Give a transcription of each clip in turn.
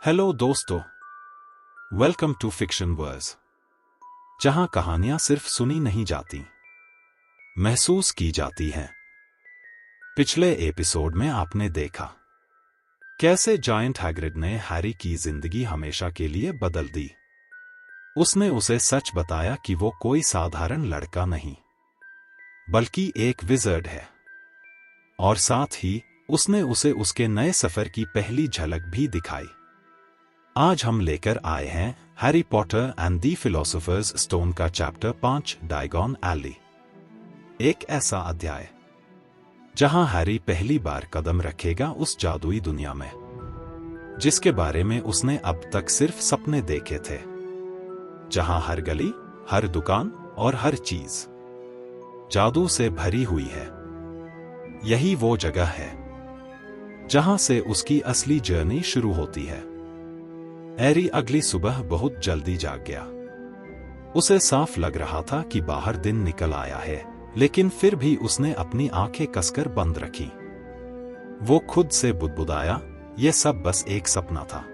Hello दोस्तों, welcome to fiction verse, जहां कहानियां सिर्फ सुनी नहीं जाती, महसूस की जाती हैं। पिछले एपिसोड में आपने देखा कैसे जायंट हैग्रिड ने हैरी की जिंदगी हमेशा के लिए बदल दी। उसने उसे सच बताया कि वो कोई साधारण लड़का नहीं, बल्कि एक विज़र्ड है, और साथ ही उसने उसे उसके नए सफर की पहली झलक भी दिखाई। आज हम लेकर आए हैं Harry Potter and the Philosopher's Stone का चैप्टर 5 डायगॉन एली। एक ऐसा अध्याय जहां हैरी पहली बार कदम रखेगा उस जादुई दुनिया में जिसके बारे में उसने अब तक सिर्फ सपने देखे थे, जहां हर गली, हर दुकान और हर चीज जादू से भरी हुई है। यही वो जगह है जहां से उसकी असली जर्नी शुरू होती है। हैरी अगली सुबह बहुत जल्दी जाग गया। उसे साफ लग रहा था कि बाहर दिन निकल आया है, लेकिन फिर भी उसने अपनी आंखें कसकर बंद रखी। वो खुद से बुदबुदाया, यह सब बस एक सपना था।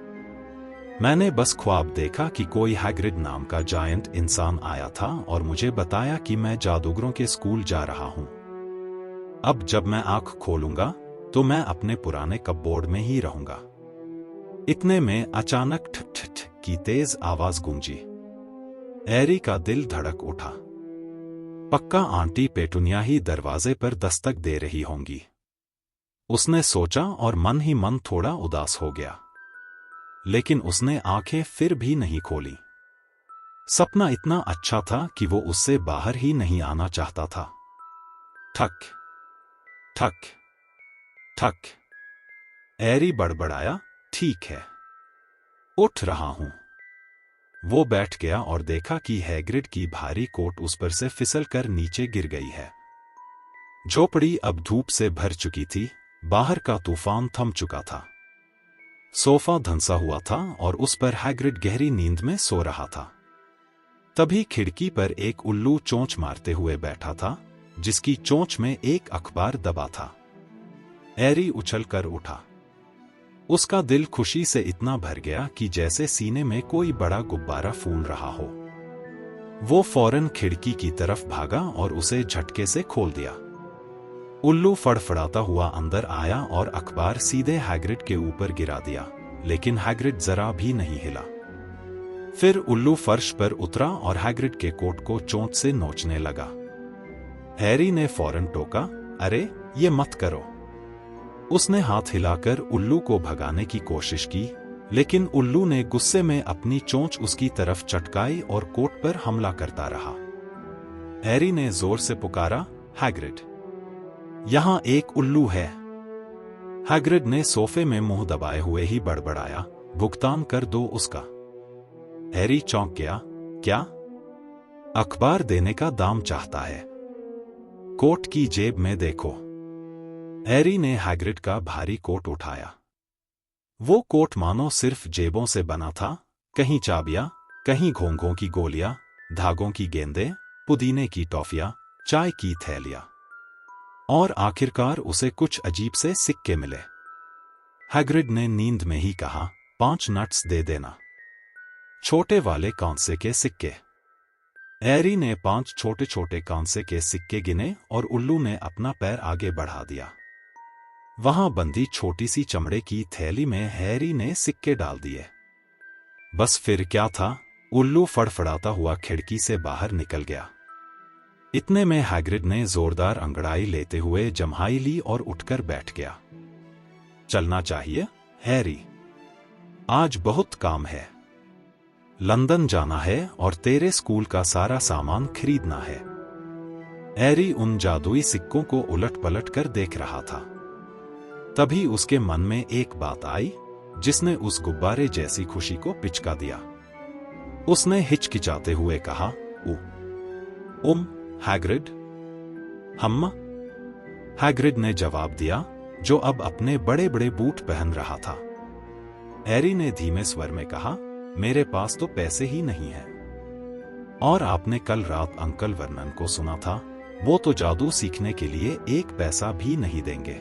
मैंने बस ख्वाब देखा कि कोई हैग्रिड नाम का जायंट इंसान आया था और मुझे बताया कि मैं जादूगरों के स्कूल जा रहा हूं। अब जब मैं आंख खोलूंगा तो मैं अपने पुराने कपबोर्ड में ही रहूंगा। इतने में अचानक ठक ठक ठक की तेज आवाज गूंजी। हैरी का दिल धड़क उठा। पक्का आंटी पेटुनिया ही दरवाजे पर दस्तक दे रही होंगी, उसने सोचा, और मन ही मन थोड़ा उदास हो गया। लेकिन उसने आंखें फिर भी नहीं खोली। सपना इतना अच्छा था कि वो उससे बाहर ही नहीं आना चाहता था। ठक ठक ठक। हैरी बड़बड़ाया, ठीक है, उठ रहा हूं। वो बैठ गया और देखा कि हैग्रिड की भारी कोट उस पर से फिसल कर नीचे गिर गई है। झोपड़ी अब धूप से भर चुकी थी, बाहर का तूफान थम चुका था। सोफा धंसा हुआ था और उस पर हैग्रिड गहरी नींद में सो रहा था। तभी खिड़की पर एक उल्लू चोंच मारते हुए बैठा था, जिसकी चोंच में एक अखबार दबा था। हैरी उछल कर उठा। उसका दिल खुशी से इतना भर गया कि जैसे सीने में कोई बड़ा गुब्बारा फूल रहा हो। वो फौरन खिड़की की तरफ भागा और उसे झटके से खोल दिया। उल्लू फड़फड़ाता हुआ अंदर आया और अखबार सीधे हैग्रिड के ऊपर गिरा दिया, लेकिन हैग्रिड जरा भी नहीं हिला। फिर उल्लू फर्श पर उतरा और हैग्रिड के कोट को चोंच से नोचने लगा। हैरी ने फौरन टोका, अरे ये मत करो। उसने हाथ हिलाकर उल्लू को भगाने की कोशिश की, लेकिन उल्लू ने गुस्से में अपनी चोंच उसकी तरफ चटकाई और कोट पर हमला करता रहा। हैरी ने जोर से पुकारा, हैग्रिड, यहां एक उल्लू है। हैग्रिड ने सोफे में मुंह दबाए हुए ही बड़बड़ाया, भुगतान कर दो उसका। हैरी चौंक गया, क्या? अखबार देने का दाम चाहता है? कोट की जेब में देखो। हैरी ने हैग्रिड का भारी कोट उठाया। वो कोट मानो सिर्फ जेबों से बना था, कहीं चाबियां, कहीं घोंघों की गोलियां, धागों की गेंदें, पुदीने की टॉफियां, चाय की थैलियां, और आखिरकार उसे कुछ अजीब से सिक्के मिले। हैग्रिड ने नींद में ही कहा, 5 नट्स दे देना। छोटे वाले कांसे के सिक्के। हैरी ने 5 छोटे छोटे कांसे के सिक्के गिने और उल्लू ने अपना पैर आगे बढ़ा दिया। वहां बंधी छोटी सी चमड़े की थैली में हैरी ने सिक्के डाल दिए। बस फिर क्या था, उल्लू फड़फड़ाता हुआ खिड़की से बाहर निकल गया। इतने में हैग्रिड ने जोरदार अंगड़ाई लेते हुए जम्हाई ली और उठकर बैठ गया। चलना चाहिए हैरी, आज बहुत काम है। लंदन जाना है और तेरे स्कूल का सारा सामान खरीदना है। हैरी उन जादुई सिक्कों को उलट पलट कर देख रहा था। तभी उसके मन में एक बात आई, जिसने उस गुब्बारे जैसी खुशी को पिचका दिया। उसने हिचकिचाते हुए कहा, हैग्रिड। हम्मा। हैग्रिड ने जवाब दिया, जो अब अपने बड़े बड़े बूट पहन रहा था। हैरी ने धीमे स्वर में कहा, मेरे पास तो पैसे ही नहीं हैं। और आपने कल रात अंकल वर्नन को सुना था, वो तो जादू सीखने के लिए 1 पैसा भी नहीं देंगे।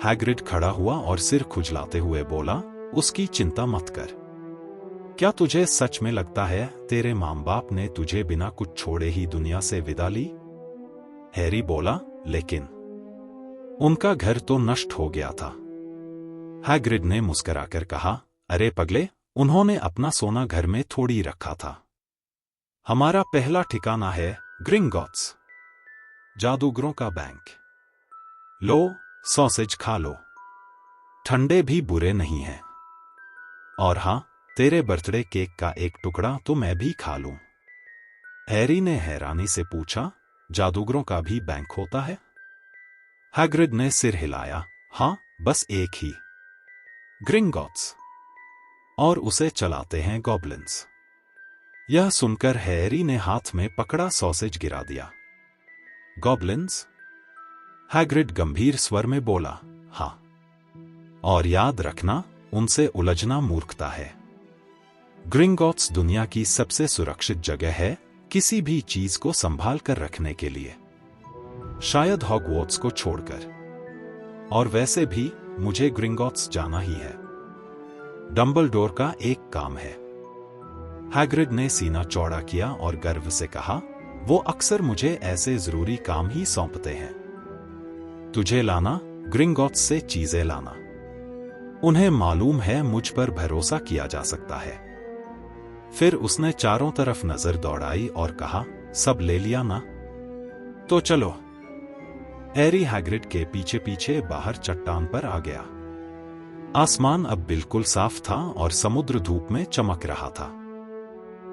हैग्रिड खड़ा हुआ और सिर खुजलाते हुए बोला, उसकी चिंता मत कर। क्या तुझे सच में लगता है तेरे माँ बाप ने तुझे बिना कुछ छोड़े ही दुनिया से विदा ली? हैरी बोला, लेकिन उनका घर तो नष्ट हो गया था। हैग्रिड ने मुस्कुराकर कहा, अरे पगले, उन्होंने अपना सोना घर में थोड़ी रखा था। हमारा पहला ठिकाना है ग्रिंगॉट्स, जादूगरों का बैंक। लो, सॉसेज खा लो, ठंडे भी बुरे नहीं हैं। और हाँ, तेरे बर्थडे केक का एक टुकड़ा तो मैं भी खा लूं। हैरी ने हैरानी से पूछा, जादूगरों का भी बैंक होता है? हैग्रिड ने सिर हिलाया, हाँ, बस एक ही, ग्रिंगॉट्स, और उसे चलाते हैं गॉब्लिन्स। यह सुनकर हैरी ने हाथ में पकड़ा सॉसेज गिरा दिया। गॉब्लिन्स? हैग्रिड गंभीर स्वर में बोला, हाँ, और याद रखना, उनसे उलझना मूर्खता है। ग्रिंगॉट्स दुनिया की सबसे सुरक्षित जगह है किसी भी चीज को संभाल कर रखने के लिए, शायद हॉगवर्ट्स को छोड़कर। और वैसे भी मुझे ग्रिंगॉट्स जाना ही है। डंबलडोर का एक काम है। हैग्रिड ने सीना चौड़ा किया और गर्व से कहा, वो अक्सर मुझे ऐसे जरूरी काम ही सौंपते हैं। तुझे लाना, ग्रिंगॉट्स से चीजें लाना। उन्हें मालूम है मुझ पर भरोसा किया जा सकता है। फिर उसने चारों तरफ नजर दौड़ाई और कहा, सब ले लिया ना? तो चलो। हैरी हैग्रिड के पीछे पीछे बाहर चट्टान पर आ गया। आसमान अब बिल्कुल साफ था और समुद्र धूप में चमक रहा था।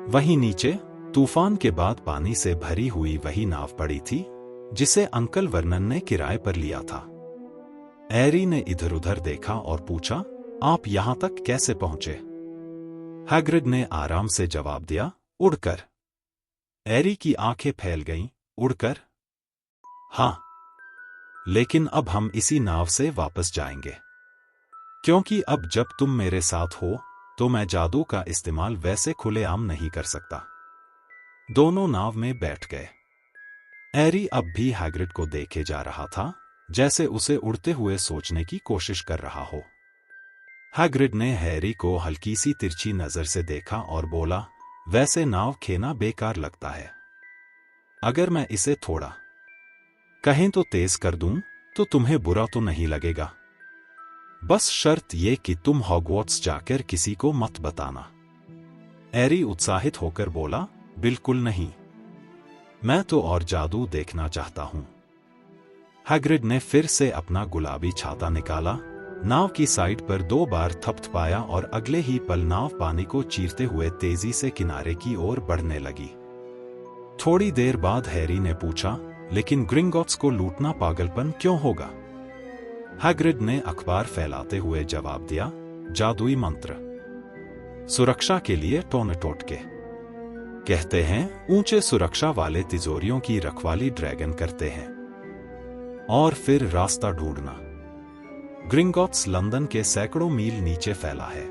वहीं नीचे तूफान के बाद पानी से भरी हुई वही नाव पड़ी थी जिसे अंकल वर्नन ने किराए पर लिया था। हैरी ने इधर उधर देखा और पूछा, आप यहां तक कैसे पहुंचे? हैग्रिड ने आराम से जवाब दिया, उड़कर। हैरी की आंखें फैल गईं, उड़कर? हाँ, लेकिन अब हम इसी नाव से वापस जाएंगे, क्योंकि अब जब तुम मेरे साथ हो तो मैं जादू का इस्तेमाल वैसे खुलेआम नहीं कर सकता। दोनों नाव में बैठ गए। हैरी अब भी हैग्रिड को देखे जा रहा था, जैसे उसे उड़ते हुए सोचने की कोशिश कर रहा हो। हैग्रिड ने हैरी को हल्की सी तिरछी नजर से देखा और बोला, वैसे नाव खेना बेकार लगता है। अगर मैं इसे थोड़ा कहें तो तेज कर दूं तो तुम्हें बुरा तो नहीं लगेगा? बस शर्त ये कि तुम हॉगवर्ट्स जाकर किसी को मत बताना। हैरी उत्साहित होकर बोला, बिल्कुल नहीं, मैं तो और जादू देखना चाहता हूं। हैग्रिड ने फिर से अपना गुलाबी छाता निकाला, नाव की साइड पर 2 बार थपथपाया और अगले ही पल नाव पानी को चीरते हुए तेजी से किनारे की ओर बढ़ने लगी। थोड़ी देर बाद हैरी ने पूछा, लेकिन ग्रिंगॉट्स को लूटना पागलपन क्यों होगा? हैग्रिड ने अखबार फैलाते हुए जवाब दिया, जादुई मंत्र, सुरक्षा के लिए टोनटोटके। कहते हैं ऊंचे सुरक्षा वाले तिजोरियों की रखवाली ड्रैगन करते हैं। और फिर रास्ता ढूंढना। ग्रिंगॉट्स लंदन के सैकड़ों मील नीचे फैला है,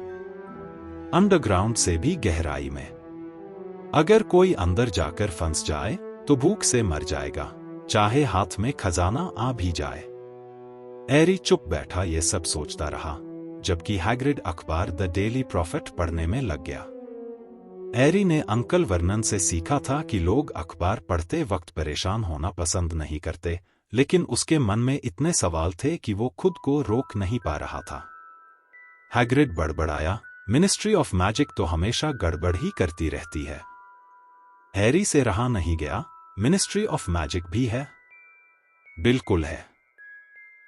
अंडरग्राउंड से भी गहराई में। अगर कोई अंदर जाकर फंस जाए तो भूख से मर जाएगा, चाहे हाथ में खजाना आ भी जाए। हैरी चुप बैठा ये सब सोचता रहा, जबकि हैग्रिड अखबार द डेली प्रॉफिट पढ़ने में लग गया। हैरी ने अंकल वर्नन से सीखा था कि लोग अखबार पढ़ते वक्त परेशान होना पसंद नहीं करते, लेकिन उसके मन में इतने सवाल थे कि वो खुद को रोक नहीं पा रहा था। हैग्रिड बड़बड़ाया, मिनिस्ट्री ऑफ मैजिक तो हमेशा गड़बड़ ही करती रहती है। हैरी से रहा नहीं गया, मिनिस्ट्री ऑफ मैजिक भी है? बिल्कुल है,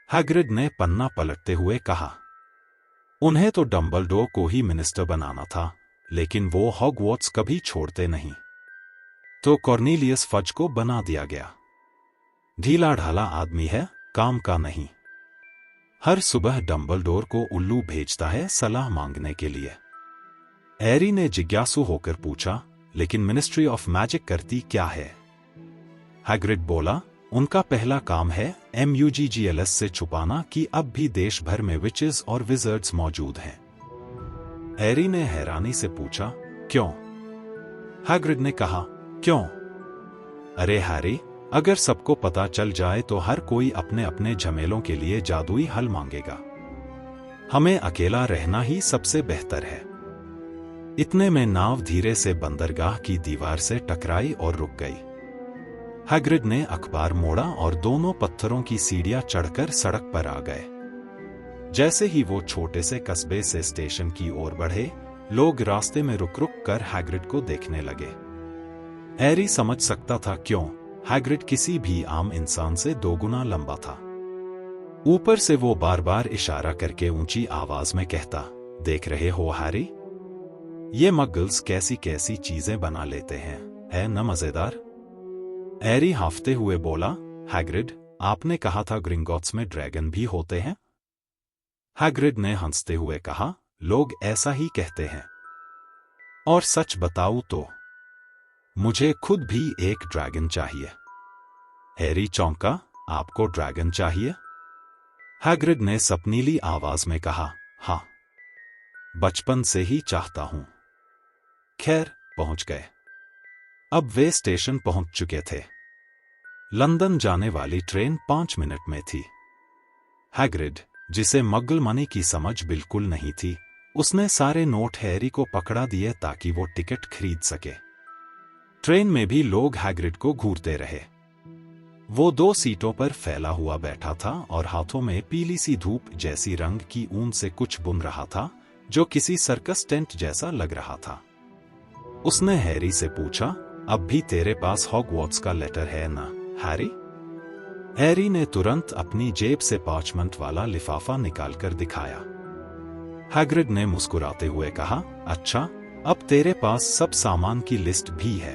हैग्रिड ने पन्ना पलटते हुए कहा। उन्हें तो डंबलडोर को ही मिनिस्टर बनाना था, लेकिन वो हॉगवर्ट्स कभी छोड़ते नहीं, तो कॉर्नेलियस फज को बना दिया गया। ढीला ढाला आदमी है, काम का नहीं। हर सुबह डंबलडोर को उल्लू भेजता है सलाह मांगने के लिए। हैरी ने जिज्ञासु होकर पूछा, लेकिन मिनिस्ट्री ऑफ मैजिक करती क्या है? हैग्रिड बोला, उनका पहला काम है MUGGLS से छुपाना कि अब भी देश भर में विचेस और विजर्ड्स मौजूद हैं। हैरी ने हैरानी से पूछा, क्यों? हैग्रिड ने कहा, क्यों? अरे हैरी, अगर सबको पता चल जाए तो हर कोई अपने अपने झमेलों के लिए जादुई हल मांगेगा। हमें अकेला रहना ही सबसे बेहतर है। इतने में नाव धीरे से बंदरगाह की दीवार से टकराई और रुक गई। हैग्रिड ने अखबार मोड़ा और दोनों पत्थरों की सीढ़ियां चढ़कर सड़क पर आ गए। जैसे ही वो छोटे से कस्बे से स्टेशन की ओर बढ़े, लोग रास्ते में रुक रुक कर हैग्रिड को देखने लगे। हैरी समझ सकता था क्यों। हैग्रिड किसी भी आम इंसान से 2 गुना लंबा था। ऊपर से वो बार बार इशारा करके ऊंची आवाज में कहता, देख रहे हो हैरी, ये मगल्स कैसी कैसी चीजें बना लेते हैं, है न मजेदार। हैरी हांफते हुए बोला, हैग्रिड, आपने कहा था ग्रिंगॉट्स में ड्रैगन भी होते हैं। हैग्रिड ने हंसते हुए कहा, लोग ऐसा ही कहते हैं। और सच बताऊं तो मुझे खुद भी एक ड्रैगन चाहिए। हैरी चौंका, आपको ड्रैगन चाहिए? हैग्रिड ने सपनीली आवाज में कहा, हाँ, बचपन से ही चाहता हूं। खैर, पहुंच गए। अब वे स्टेशन पहुंच चुके थे। लंदन जाने वाली ट्रेन 5 मिनट में थी। हैग्रिड, जिसे मग्गल मनी की समझ बिल्कुल नहीं थी, उसने सारे नोट हैरी को पकड़ा दिए ताकि वो टिकट खरीद सके। ट्रेन में भी लोग हैग्रिड को घूरते रहे। वो 2 सीटों पर फैला हुआ बैठा था और हाथों में पीली सी धूप जैसी रंग की ऊन से कुछ बुन रहा था, जो किसी सर्कस टेंट जैसा लग रहा था। उसने हैरी से पूछा, अब भी तेरे पास हॉगवर्ट्स का लेटर है ना, हैरी? हैरी ने तुरंत अपनी जेब से पार्चमेंट वाला लिफाफा निकालकर दिखाया। हैग्रिड ने मुस्कुराते हुए कहा, अच्छा, अब तेरे पास सब सामान की लिस्ट भी है।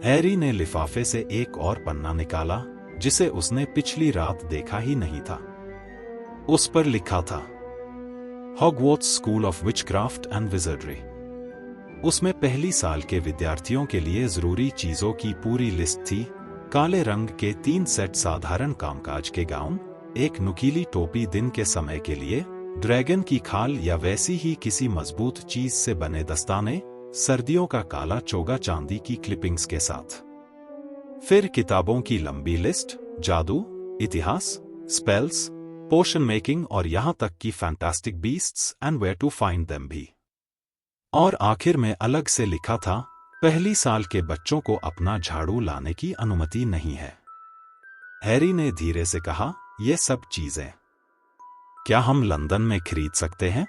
हैरी ने लिफाफे से एक और पन्ना निकाला, जिसे उसने पिछली रात देखा ही नहीं था। उस पर लिखा था, Hogwarts school of witchcraft and विजर्डरी। उसमें पहली साल के विद्यार्थियों के लिए जरूरी चीजों की पूरी लिस्ट थी। काले रंग के 3 सेट साधारण कामकाज के गाउन, एक नुकीली टोपी दिन के समय के लिए, ड्रैगन की खाल या वैसी ही किसी मजबूत चीज से बने दस्ताने, सर्दियों का काला चोगा चांदी की क्लिपिंग्स के साथ। फिर किताबों की लंबी लिस्ट, जादू, इतिहास, स्पेल्स, पोशन मेकिंग और यहां तक कि Fantastic Beasts and Where to Find Them भी। और आखिर में अलग से लिखा था, पहली साल के बच्चों को अपना झाड़ू लाने की अनुमति नहीं है। हैरी ने धीरे से कहा, ये सब चीजें क्या हम लंदन में खरीद सकते हैं?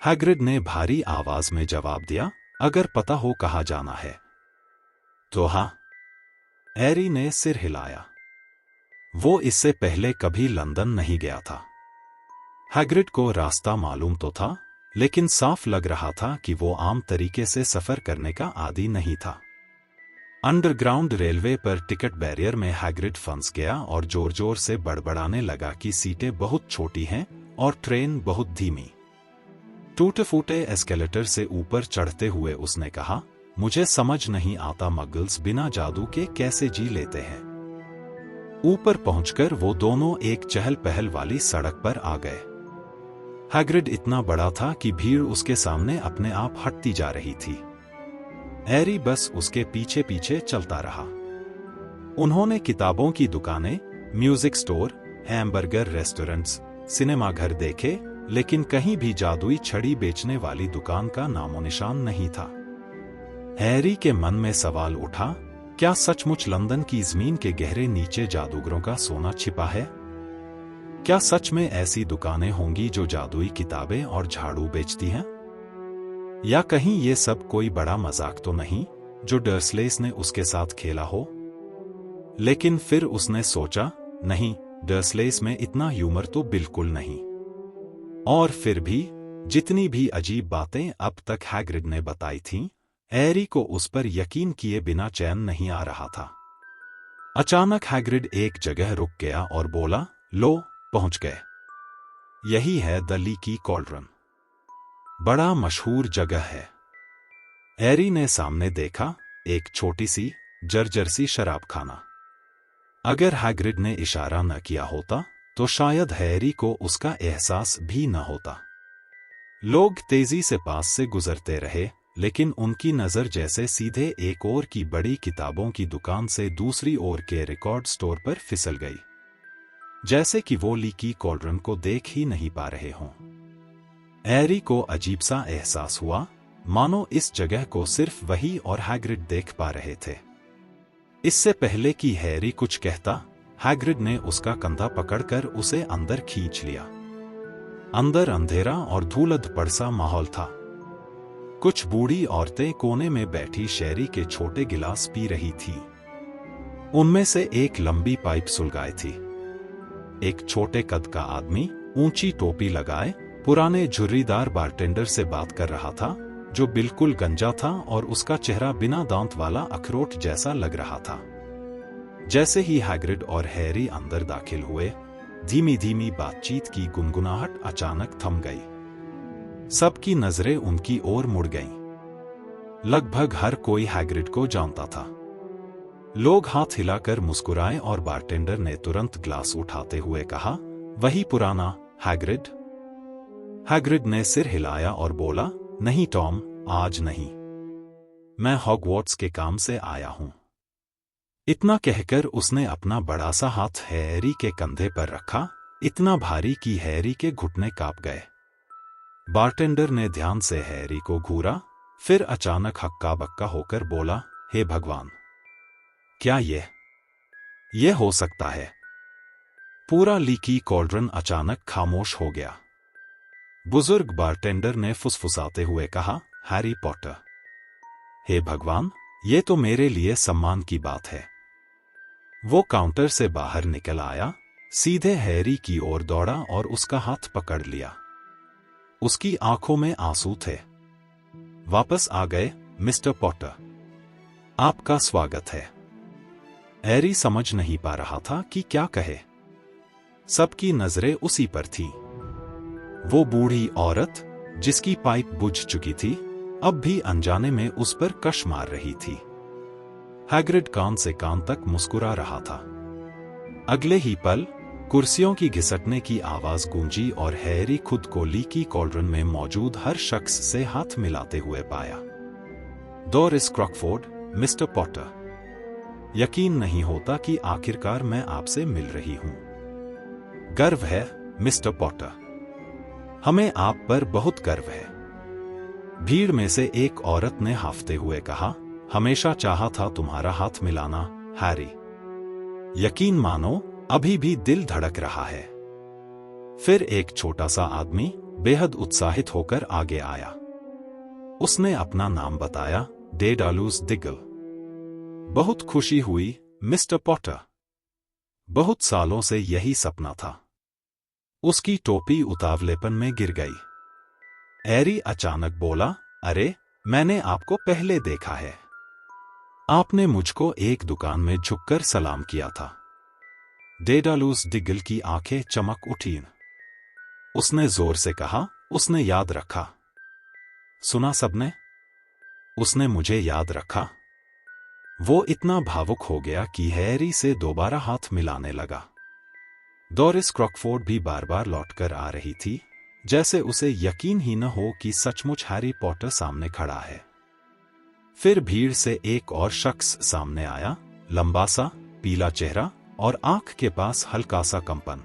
हैग्रिड ने भारी आवाज में जवाब दिया, अगर पता हो कहाँ जाना है तो हाँ। हैरी ने सिर हिलाया। वो इससे पहले कभी लंदन नहीं गया था। हैग्रिड को रास्ता मालूम तो था, लेकिन साफ लग रहा था कि वो आम तरीके से सफर करने का आदी नहीं था। अंडरग्राउंड रेलवे पर टिकट बैरियर में हैग्रिड फंस गया और जोर जोर से बड़बड़ाने लगा कि सीटें बहुत छोटी हैं और ट्रेन बहुत धीमी। टूटे फूटे एस्केलेटर से ऊपर चढ़ते हुए उसने कहा, मुझे समझ नहीं आता मगल्स बिना जादू के कैसे जी लेते हैं। ऊपर पहुंचकर वो दोनों एक चहल पहल वाली सड़क पर आ गए। हैग्रिड इतना बड़ा था कि भीड़ उसके सामने अपने आप हटती जा रही थी। हैरी बस उसके पीछे पीछे चलता रहा। उन्होंने किताबों की दुकानें, म्यूजिक स्टोर, हैमबर्गर रेस्टोरेंट्स, सिनेमाघर देखे, लेकिन कहीं भी जादुई छड़ी बेचने वाली दुकान का नामोनिशान नहीं था। हैरी के मन में सवाल उठा, क्या सचमुच लंदन की जमीन के गहरे नीचे जादूगरों का सोना छिपा है? क्या सच में ऐसी दुकानें होंगी जो जादुई किताबें और झाड़ू बेचती हैं? या कहीं ये सब कोई बड़ा मजाक तो नहीं जो डर्सलेस ने उसके साथ खेला हो? लेकिन फिर उसने सोचा, नहीं, डर्सलेस में इतना ह्यूमर तो बिल्कुल नहीं। और फिर भी जितनी भी अजीब बातें अब तक हैग्रिड ने बताई थीं, हैरी को उस पर यकीन किए बिना चैन नहीं आ रहा था। अचानक हैग्रिड एक जगह रुक गया और बोला, लो, पहुंच गए। यही है द लीकी कॉल्ड्रन। बड़ा मशहूर जगह है। हैरी ने सामने देखा, एक छोटी सी जर्जर सी शराब खाना। अगर हैग्रिड ने इशारा न किया होता तो शायद हैरी को उसका एहसास भी न होता। लोग तेजी से पास से गुजरते रहे, लेकिन उनकी नजर जैसे सीधे एक ओर की बड़ी किताबों की दुकान से दूसरी ओर के रिकॉर्ड स्टोर पर फिसल गई। जैसे कि वो लीकी कॉल्ड्रन को देख ही नहीं पा रहे हों। हैरी को अजीब सा एहसास हुआ, मानो इस जगह को सिर्फ वही और हैग्रिड देख पा रहे थे। इससे पहले कि हैरी कुछ कहता, हैग्रिड ने उसका कंधा पकड़कर उसे अंदर खींच लिया। अंदर अंधेरा और धूलद पड़सा माहौल था। कुछ बूढ़ी औरतें कोने में बैठी शहरी के छोटे गिलास पी रही थी। उनमें से एक लंबी पाइप सुलगाई थी। एक छोटे कद का आदमी ऊंची टोपी लगाए पुराने झुर्रीदार बारटेंडर से बात कर रहा था, जो बिल्कुल गंजा था और उसका चेहरा बिना दांत वाला अखरोट जैसा लग रहा था। जैसे ही हैग्रिड और हैरी अंदर दाखिल हुए, धीमी धीमी बातचीत की गुनगुनाहट अचानक थम गई। सबकी नजरें उनकी ओर मुड़ गईं। लगभग हर कोई हैग्रिड को जानता था। लोग हाथ हिलाकर मुस्कुराए और बारटेंडर ने तुरंत ग्लास उठाते हुए कहा, वही पुराना हैग्रिड? हैग्रिड ने सिर हिलाया और बोला, नहीं टॉम, आज नहीं। मैं हॉगवर्ट्स के काम से आया हूं। इतना कहकर उसने अपना बड़ा सा हाथ हैरी के कंधे पर रखा, इतना भारी कि हैरी के घुटने कांप गए। बारटेंडर ने ध्यान से हैरी को घूरा, फिर अचानक हक्का बक्का होकर बोला, हे भगवान, क्या ये हो सकता है? पूरा लीकी कॉल्ड्रन अचानक खामोश हो गया। बुजुर्ग बारटेंडर ने फुसफुसाते हुए कहा, हैरी पॉटर, हे भगवान, ये तो मेरे लिए सम्मान की बात है। वो काउंटर से बाहर निकल आया, सीधे हैरी की ओर दौड़ा और उसका हाथ पकड़ लिया। उसकी आंखों में आंसू थे। वापस आ गए मिस्टर पॉटर, आपका स्वागत है। हैरी समझ नहीं पा रहा था कि क्या कहे। सबकी नजरें उसी पर थीं। वो बूढ़ी औरत, जिसकी पाइप बुझ चुकी थी, अब भी अनजाने में उस पर कश मार रही थी। हैग्रिड कान से कान तक मुस्कुरा रहा था। अगले ही पल कुर्सियों की घिसटने की आवाज गूंजी और हैरी खुद को लीकी कॉल्ड्रन में मौजूद हर शख्स से हाथ मिलाते हुए पाया। डोरिस क्रॉकफोर्ड, मिस्टर पॉटर, यकीन नहीं होता कि आखिरकार मैं आपसे मिल रही हूं। गर्व है मिस्टर पॉटर, हमें आप पर बहुत गर्व है। भीड़ में से एक औरत ने हाफते हुए कहा, हमेशा चाहा था तुम्हारा हाथ मिलाना हैरी। यकीन मानो अभी भी दिल धड़क रहा है। फिर एक छोटा सा आदमी बेहद उत्साहित होकर आगे आया। उसने अपना नाम बताया, डेडालूस डिगल। बहुत खुशी हुई मिस्टर पॉटर, बहुत सालों से यही सपना था। उसकी टोपी उतावलेपन में गिर गई। हैरी अचानक बोला, अरे, मैंने आपको पहले देखा है। आपने मुझको एक दुकान में झुककर सलाम किया था। डेडालूस डिगल की आंखें चमक उठीं। उसने जोर से कहा, उसने याद रखा। सुना सबने? उसने मुझे याद रखा। वो इतना भावुक हो गया कि हैरी से दोबारा हाथ मिलाने लगा। डोरिस क्रॉकफोर्ड भी बार बार लौटकर आ रही थी, जैसे उसे यकीन ही न हो कि सचमुच हैरी पॉटर सामने खड़ा है। फिर भीड़ से एक और शख्स सामने आया, लंबा सा, पीला चेहरा और आंख के पास हल्का सा कंपन।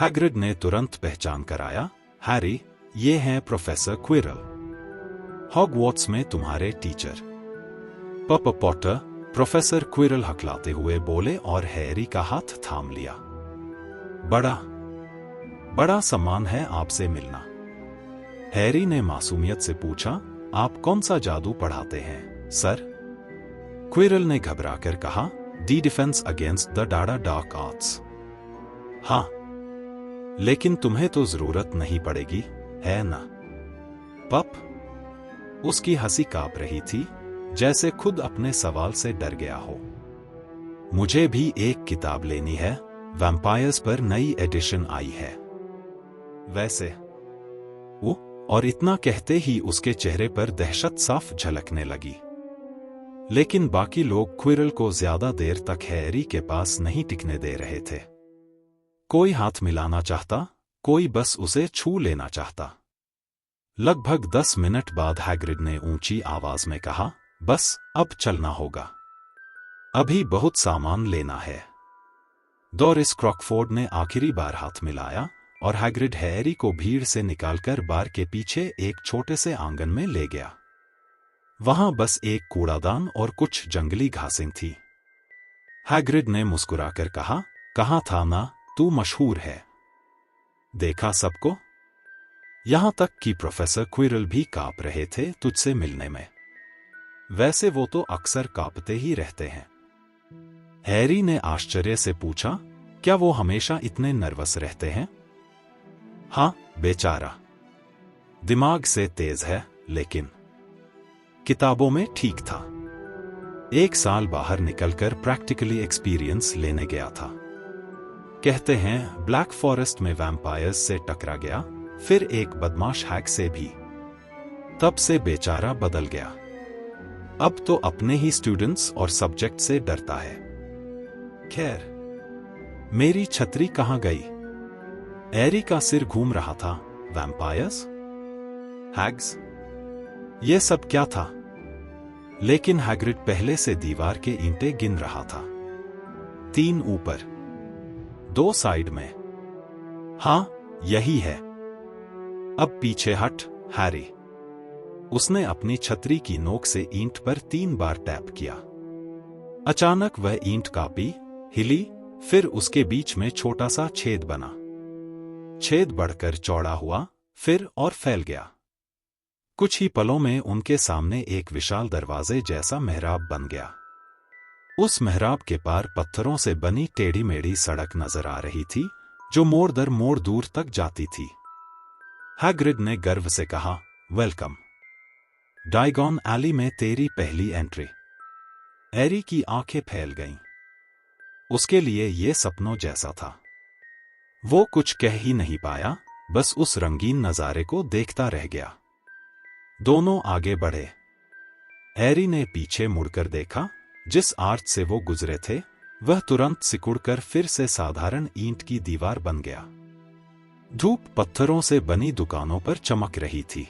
हैग्रिड ने तुरंत पहचान कराया, हैरी, ये हैं प्रोफेसर क्विरल, हॉगवर्ट्स में तुम्हारे टीचर। पॉटर, प्रोफेसर क्विरल हकलाते हुए बोले और हैरी का हाथ थाम लिया। बड़ा सम्मान है आपसे मिलना। हैरी ने मासूमियत से पूछा, आप कौन सा जादू पढ़ाते हैं सर? क्विरल ने घबराकर कहा, the defence against the dark arts. हाँ, लेकिन तुम्हें तो जरूरत नहीं पड़ेगी, है ना? पप? उसकी हंसी कांप रही थी, जैसे खुद अपने सवाल से डर गया हो। मुझे भी एक किताब लेनी है, वैम्पायर्स पर नई एडिशन आई है। वैसे वो, और इतना कहते ही उसके चेहरे पर दहशत साफ झलकने लगी। लेकिन बाकी लोग क्विरल को ज्यादा देर तक हैरी के पास नहीं टिकने दे रहे थे। कोई हाथ मिलाना चाहता, कोई बस उसे छू लेना चाहता। लगभग 10 मिनट बाद हैग्रिड ने ऊंची आवाज में कहा, बस अब चलना होगा। अभी बहुत सामान लेना है। डोरिस क्रॉकफोर्ड ने आखिरी बार हाथ मिलाया और हैग्रिड हैरी को भीड़ से निकालकर बार के पीछे एक छोटे से आंगन में ले गया। वहां बस एक कूड़ादान और कुछ जंगली घासें थी। हैग्रिड ने मुस्कुराकर कहा, कहा था ना, तू मशहूर है। देखा सबको? यहां तक कि प्रोफेसर क्विरल भी कांप रहे थे तुझसे मिलने में। वैसे वो तो अक्सर कांपते ही रहते हैं। हैरी ने आश्चर्य से पूछा, क्या वो हमेशा इतने नर्वस रहते हैं? हाँ, बेचारा। दिमाग से तेज है, लेकिन किताबों में ठीक था। 1 साल बाहर निकलकर प्रैक्टिकली एक्सपीरियंस लेने गया था। कहते हैं ब्लैक फॉरेस्ट में वैम्पायर्स से टकरा गया, फिर एक बदमाश हैक से भी। तब से बेचारा बदल गया। अब तो अपने ही स्टूडेंट्स और सब्जेक्ट से डरता है। खैर, मेरी छतरी कहाँ गई? हैरी का सिर घूम रहा था। वैम्पायर्स? हैग्स? ये सब क्या था? लेकिन हैग्रिड पहले से दीवार के ईंटें गिन रहा था। 3 ऊपर, 2 साइड में। हाँ, यही है। अब पीछे हट, हैरी। उसने अपनी छतरी की नोक से ईंट पर 3 बार टैप किया। अचानक वह ईंट कांपी, हिली, फिर उसके बीच में छोटा सा छेद बना। छेद बढ़कर चौड़ा हुआ, फिर और फैल गया। कुछ ही पलों में उनके सामने एक विशाल दरवाजे जैसा मेहराब बन गया। उस मेहराब के पार पत्थरों से बनी टेढ़ी मेढ़ी सड़क नजर आ रही थी, जो मोड़ दर मोड़ दूर तक जाती थी। हैग्रिड ने गर्व से कहा, वेलकम। डायगॉन एली में तेरी पहली एंट्री। हैरी की आंखें फैल गईं। उसके लिए ये सपनों जैसा था। वो कुछ कह ही नहीं पाया, बस उस रंगीन नजारे को देखता रह गया। दोनों आगे बढ़े। हैरी ने पीछे मुड़कर देखा। जिस आर्च से वो गुजरे थे, वह तुरंत सिकुड़कर फिर से साधारण ईंट की दीवार बन गया। धूप पत्थरों से बनी दुकानों पर चमक रही थी।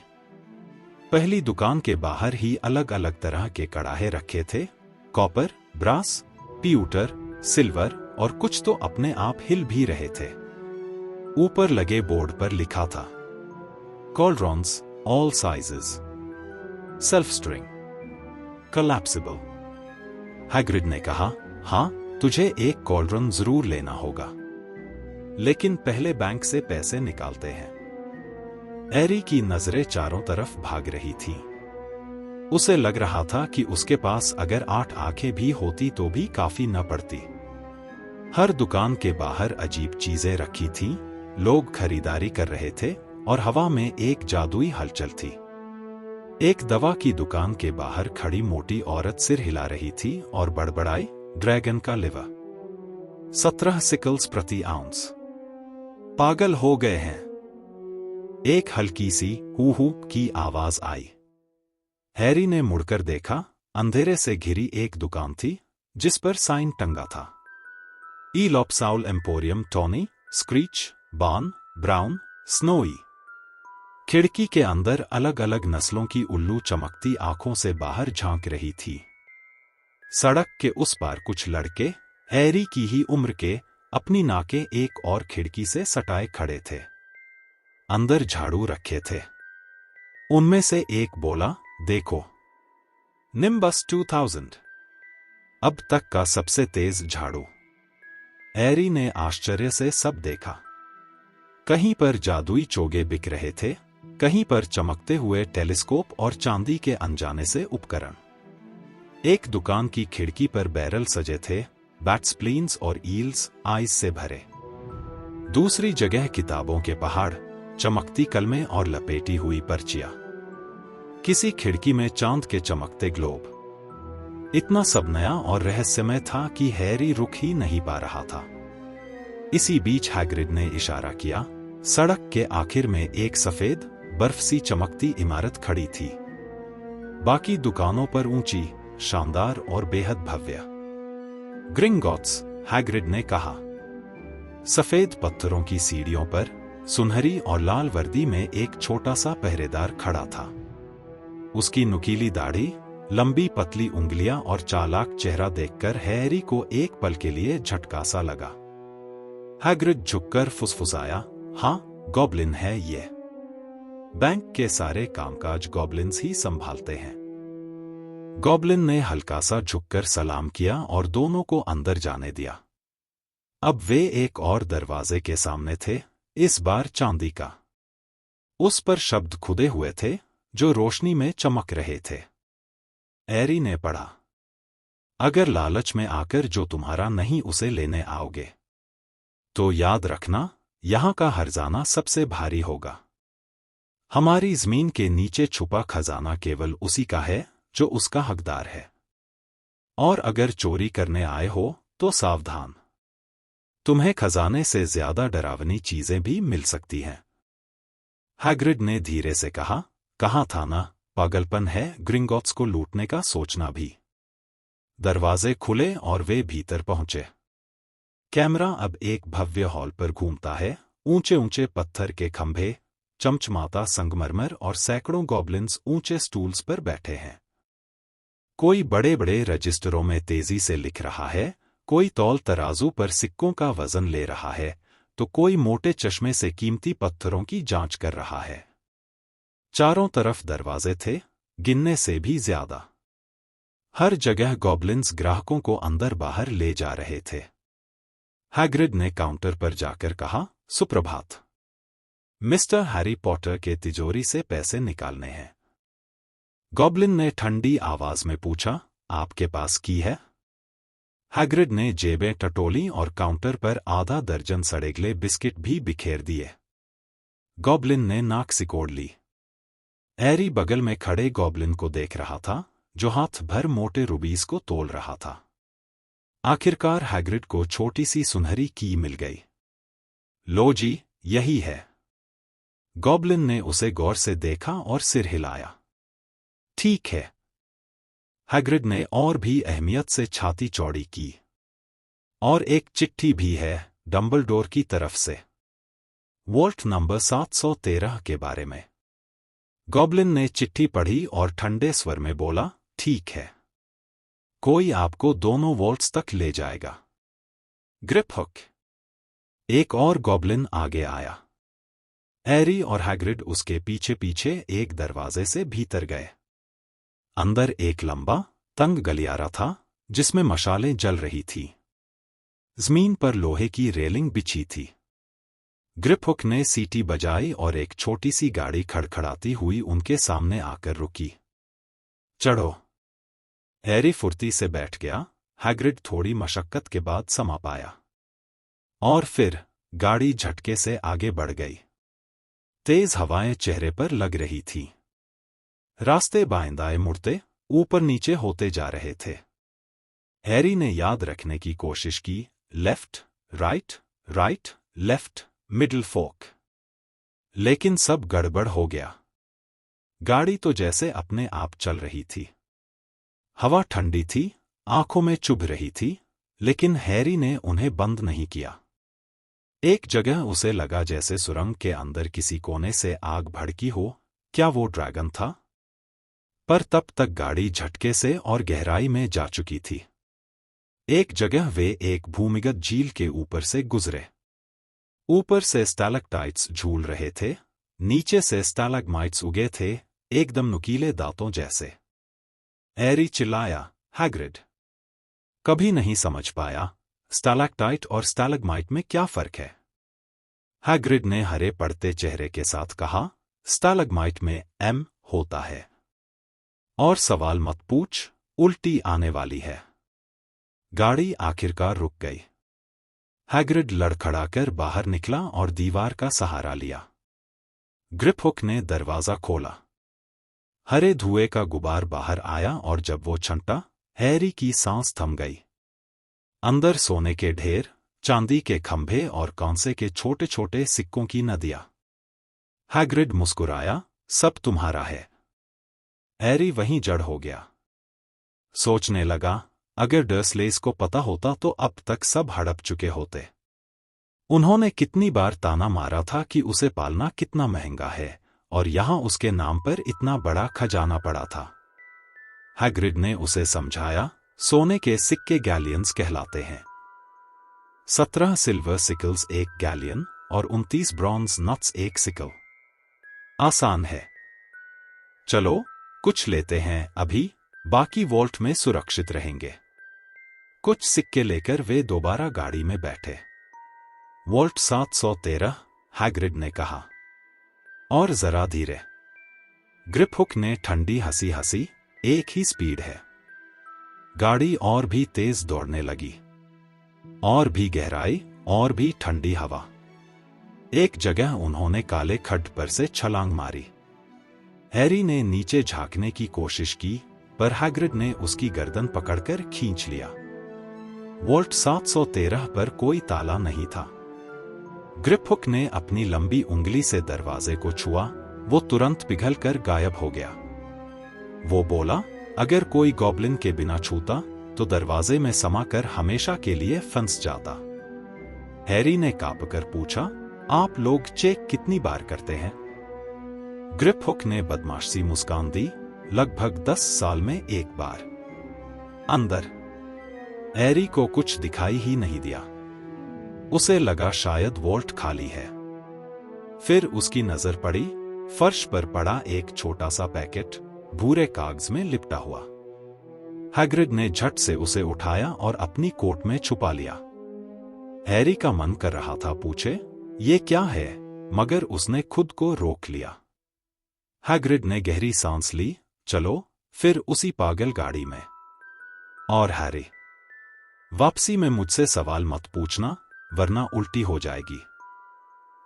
पहली दुकान के बाहर ही अलग अलग तरह के कड़ाहे रखे थे, कॉपर, ब्रास, प्यूटर, सिल्वर, और कुछ तो अपने आप हिल भी रहे थे। ऊपर लगे बोर्ड पर लिखा था, cauldrons, all sizes, self stirring, collapsible. Hagrid ने कहा, हाँ, तुझे एक कॉल्ड्रॉन जरूर लेना होगा, लेकिन पहले बैंक से पैसे निकालते हैं। हैरी की नजरें चारों तरफ भाग रही थीं। उसे लग रहा था कि उसके पास अगर 8 आंखें भी होती तो भी काफी न पड़ती। हर दुकान के बाहर अजीब चीजें रखी थीं, लोग खरीदारी कर रहे थे और हवा में एक जादुई हलचल थी। एक दवा की दुकान के बाहर खड़ी मोटी औरत सिर हिला रही थी और बड़बड़ाई, ड्रैगन का लिवर, 17 सिकल्स प्रति आउंस। पागल हो गए हैं। एक हल्की सी हू हू की आवाज आई। हैरी ने मुड़कर देखा। अंधेरे से घिरी एक दुकान थी, जिस पर साइन टंगा था, ई लॉपसाउल emporium tawny, screech, barn, brown, snowy. खिड़की के अंदर अलग अलग नस्लों की उल्लू चमकती आंखों से बाहर झांक रही थी। सड़क के उस पार कुछ लड़के, हैरी की ही उम्र के, अपनी नाकें एक और खिड़की से सटाए खड़े थे। अंदर झाड़ू रखे थे। उनमें से एक बोला, देखो, निम्बस 2000, अब तक का सबसे तेज झाड़ू। हैरी ने आश्चर्य से सब देखा। कहीं पर जादुई चोगे बिक रहे थे, कहीं पर चमकते हुए टेलीस्कोप और चांदी के अनजाने से उपकरण। एक दुकान की खिड़की पर बैरल सजे थे, बैट्सप्लीन्स और ईल्स आइस से भरे। दूसरी जगह किताबों के पहाड़, चमकती कलमें और लपेटी हुई पर्चियां। किसी खिड़की में चांद के चमकते ग्लोब। इतना सब नया और रहस्यमय था कि हैरी रुक ही नहीं पा रहा था। इसी बीच हैग्रिड ने इशारा किया। सड़क के आखिर में एक सफेद, बर्फ सी चमकती इमारत खड़ी थी। बाकी दुकानों पर ऊंची, शानदार और बेहद भव्य। ग्रिंगॉट्स, हैग्रिड ने कहा। सफेद पत्थरों की सीढ़ियों पर, सुनहरी और लाल वर्दी में एक छोटा सा पहरेदार खड़ा था। उसकी नुकीली दाढ़ी, लंबी पतली उंगलियां और चालाक चेहरा देखकर हैरी को एक पल के लिए झटका सा लगा। हैग्रिड झुककर फुसफुसाया, हाँ, गॉब्लिन है ये। बैंक के सारे कामकाज गॉब्लिन्स ही संभालते हैं। गॉब्लिन ने हल्का सा झुककर सलाम किया और दोनों को अंदर जाने दिया। अब वे एक और दरवाजे के सामने थे, इस बार चांदी का। उस पर शब्द खुदे हुए थे जो रोशनी में चमक रहे थे। एरी ने पढ़ा, अगर लालच में आकर जो तुम्हारा नहीं उसे लेने आओगे तो याद रखना, यहां का हर्जाना सबसे भारी होगा। हमारी जमीन के नीचे छुपा खजाना केवल उसी का है जो उसका हकदार है। और अगर चोरी करने आए हो तो सावधान, तुम्हें खजाने से ज्यादा डरावनी चीजें भी मिल सकती हैं। हैग्रिड ने धीरे से कहा, कहा था ना, पागलपन है ग्रिंगॉट्स को लूटने का सोचना भी। दरवाजे खुले और वे भीतर पहुंचे। कैमरा अब एक भव्य हॉल पर घूमता है। ऊंचे ऊंचे पत्थर के खंभे, चमचमाता संगमरमर और सैकड़ों गॉब्लिन्स ऊंचे स्टूल्स पर बैठे हैं। कोई बड़े बड़े रजिस्टरों में तेजी से लिख रहा है, कोई तौल तराजू पर सिक्कों का वजन ले रहा है, तो कोई मोटे चश्मे से कीमती पत्थरों की जांच कर रहा है। चारों तरफ दरवाजे थे, गिनने से भी ज्यादा। हर जगह गॉब्लिन्स ग्राहकों को अंदर बाहर ले जा रहे थे। हैग्रिड ने काउंटर पर जाकर कहा, सुप्रभात, मिस्टर हैरी पॉटर के तिजोरी से पैसे निकालने हैं। गॉब्लिन ने ठंडी आवाज में पूछा, आपके पास की है? हैग्रिड ने जेबें टटोली और काउंटर पर आधा दर्जन सड़ेगले बिस्किट भी बिखेर दिए। गॉब्लिन ने नाक सिकोड़ ली। एरी बगल में खड़े गॉब्लिन को देख रहा था, जो हाथ भर मोटे रुबीज को तोल रहा था। आखिरकार हैग्रिड को छोटी सी सुनहरी की मिल गई। लो जी, यही है। गॉब्लिन ने उसे गौर से देखा और सिर हिलाया। ठीक है। हैग्रिड ने और भी अहमियत से छाती चौड़ी की। और एक चिट्ठी भी है, डंबलडोर की तरफ से, वॉल्ट नंबर 713 के बारे में। गॉब्लिन ने चिट्ठी पढ़ी और ठंडे स्वर में बोला, ठीक है, कोई आपको दोनों वॉल्ट्स तक ले जाएगा। Grip hook. एक और गॉब्लिन आगे आया। एरी और हैग्रिड उसके पीछे पीछे एक दरवाजे से भीतर गए। अंदर एक लंबा, तंग गलियारा था, जिसमें मशालें जल रही थी। जमीन पर लोहे की रेलिंग बिछी थी। ग्रिप हुक ने सीटी बजाई और एक छोटी सी गाड़ी खड़खड़ाती हुई उनके सामने आकर रुकी। चढ़ो। एरी फुर्ती से बैठ गया। हैग्रिड थोड़ी मशक्कत के बाद समा पाया। और फिर गाड़ी झटके से आगे बढ़ गई। तेज हवाएं चेहरे पर लग रही थीं। रास्ते बाएं दाएं मुड़ते, ऊपर नीचे होते जा रहे थे। हैरी ने याद रखने की कोशिश की, left, right, right, left, middle फोक। लेकिन सब गड़बड़ हो गया। गाड़ी तो जैसे अपने आप चल रही थी। हवा ठंडी थी, आंखों में चुभ रही थी, लेकिन हैरी ने उन्हें बंद नहीं किया। एक जगह उसे लगा जैसे सुरंग के अंदर किसी कोने से आग भड़की हो। क्या वो ड्रैगन था? पर तब तक गाड़ी झटके से और गहराई में जा चुकी थी। एक जगह वे एक भूमिगत झील के ऊपर से गुजरे। ऊपर से स्टैलेक्टाइट्स झूल रहे थे, नीचे से स्टैलेग्माइट्स उगे थे, एकदम नुकीले दांतों जैसे। एरी चिल्लाया, हैग्रिड। कभी नहीं समझ पाया, स्टैलेक्टाइट और स्टैलेग्माइट में क्या फर्क है? हैग्रिड ने हरे पड़ते चेहरे के साथ कहा, स्टैलेग्माइट में एम होता है। और सवाल मत पूछ, उल्टी आने वाली है। गाड़ी आखिरकार रुक गई। हैग्रिड लड़खड़ाकर बाहर निकला और दीवार का सहारा लिया। ग्रिप हुक ने दरवाजा खोला। हरे धुएं का गुबार बाहर आया और जब वो छंटा, हैरी की सांस थम गई। अंदर सोने के ढेर, चांदी के खंभे और कांसे के छोटे छोटे सिक्कों की नदियां। हैग्रिड मुस्कुराया, सब तुम्हारा है। हैरी वहीं जड़ हो गया। सोचने लगा, अगर डर्सलेस को पता होता तो अब तक सब हड़प चुके होते। उन्होंने कितनी बार ताना मारा था कि उसे पालना कितना महंगा है, और यहां उसके नाम पर इतना बड़ा खजाना पड़ा था। हैग्रिड ने उसे समझाया, सोने के सिक्के गैलियंस कहलाते हैं। 17 सिल्वर सिकल्स एक गैलियन और 29 ब्रॉन्ज नट्स एक सिकल। आसान है। चलो कुछ लेते हैं अभी, बाकी वॉल्ट में सुरक्षित रहेंगे। कुछ सिक्के लेकर वे दोबारा गाड़ी में बैठे। वॉल्ट 713, हैग्रिड ने कहा, और जरा धीरे। ग्रिपहुक ने ठंडी हंसी हंसी, एक ही स्पीड है। गाड़ी और भी तेज दौड़ने लगी, और भी गहराई, और भी ठंडी हवा। एक जगह उन्होंने काले खड्ड पर से छलांग मारी। हैरी ने नीचे झांकने की कोशिश की, पर हैग्रिड ने उसकी गर्दन पकड़कर खींच लिया। वॉल्ट 713 पर कोई ताला नहीं था। ग्रिपहुक ने अपनी लंबी उंगली से दरवाजे को छुआ, वो तुरंत पिघलकर गायब हो गया। वो बोला, अगर कोई गॉब्लिन के बिना छूता तो दरवाजे में समाकर हमेशा के लिए फंस जाता। हैरी ने कांपकर पूछा, आप लोग चेक कितनी बार करते हैं? ग्रिपहुक ने बदमाश सी मुस्कान दी, लगभग 10 साल में एक बार। अंदर हैरी को कुछ दिखाई ही नहीं दिया। उसे लगा शायद वॉल्ट खाली है। फिर उसकी नजर पड़ी फर्श पर पड़ा एक छोटा सा पैकेट, भूरे कागज में लिपटा हुआ। हैग्रिड ने झट से उसे उठाया और अपनी कोट में छुपा लिया। हैरी का मन कर रहा था पूछे, ये क्या है, मगर उसने खुद को रोक लिया। हैग्रिड ने गहरी सांस ली, चलो फिर उसी पागल गाड़ी में। और हैरी, वापसी में मुझसे सवाल मत पूछना, वरना उल्टी हो जाएगी।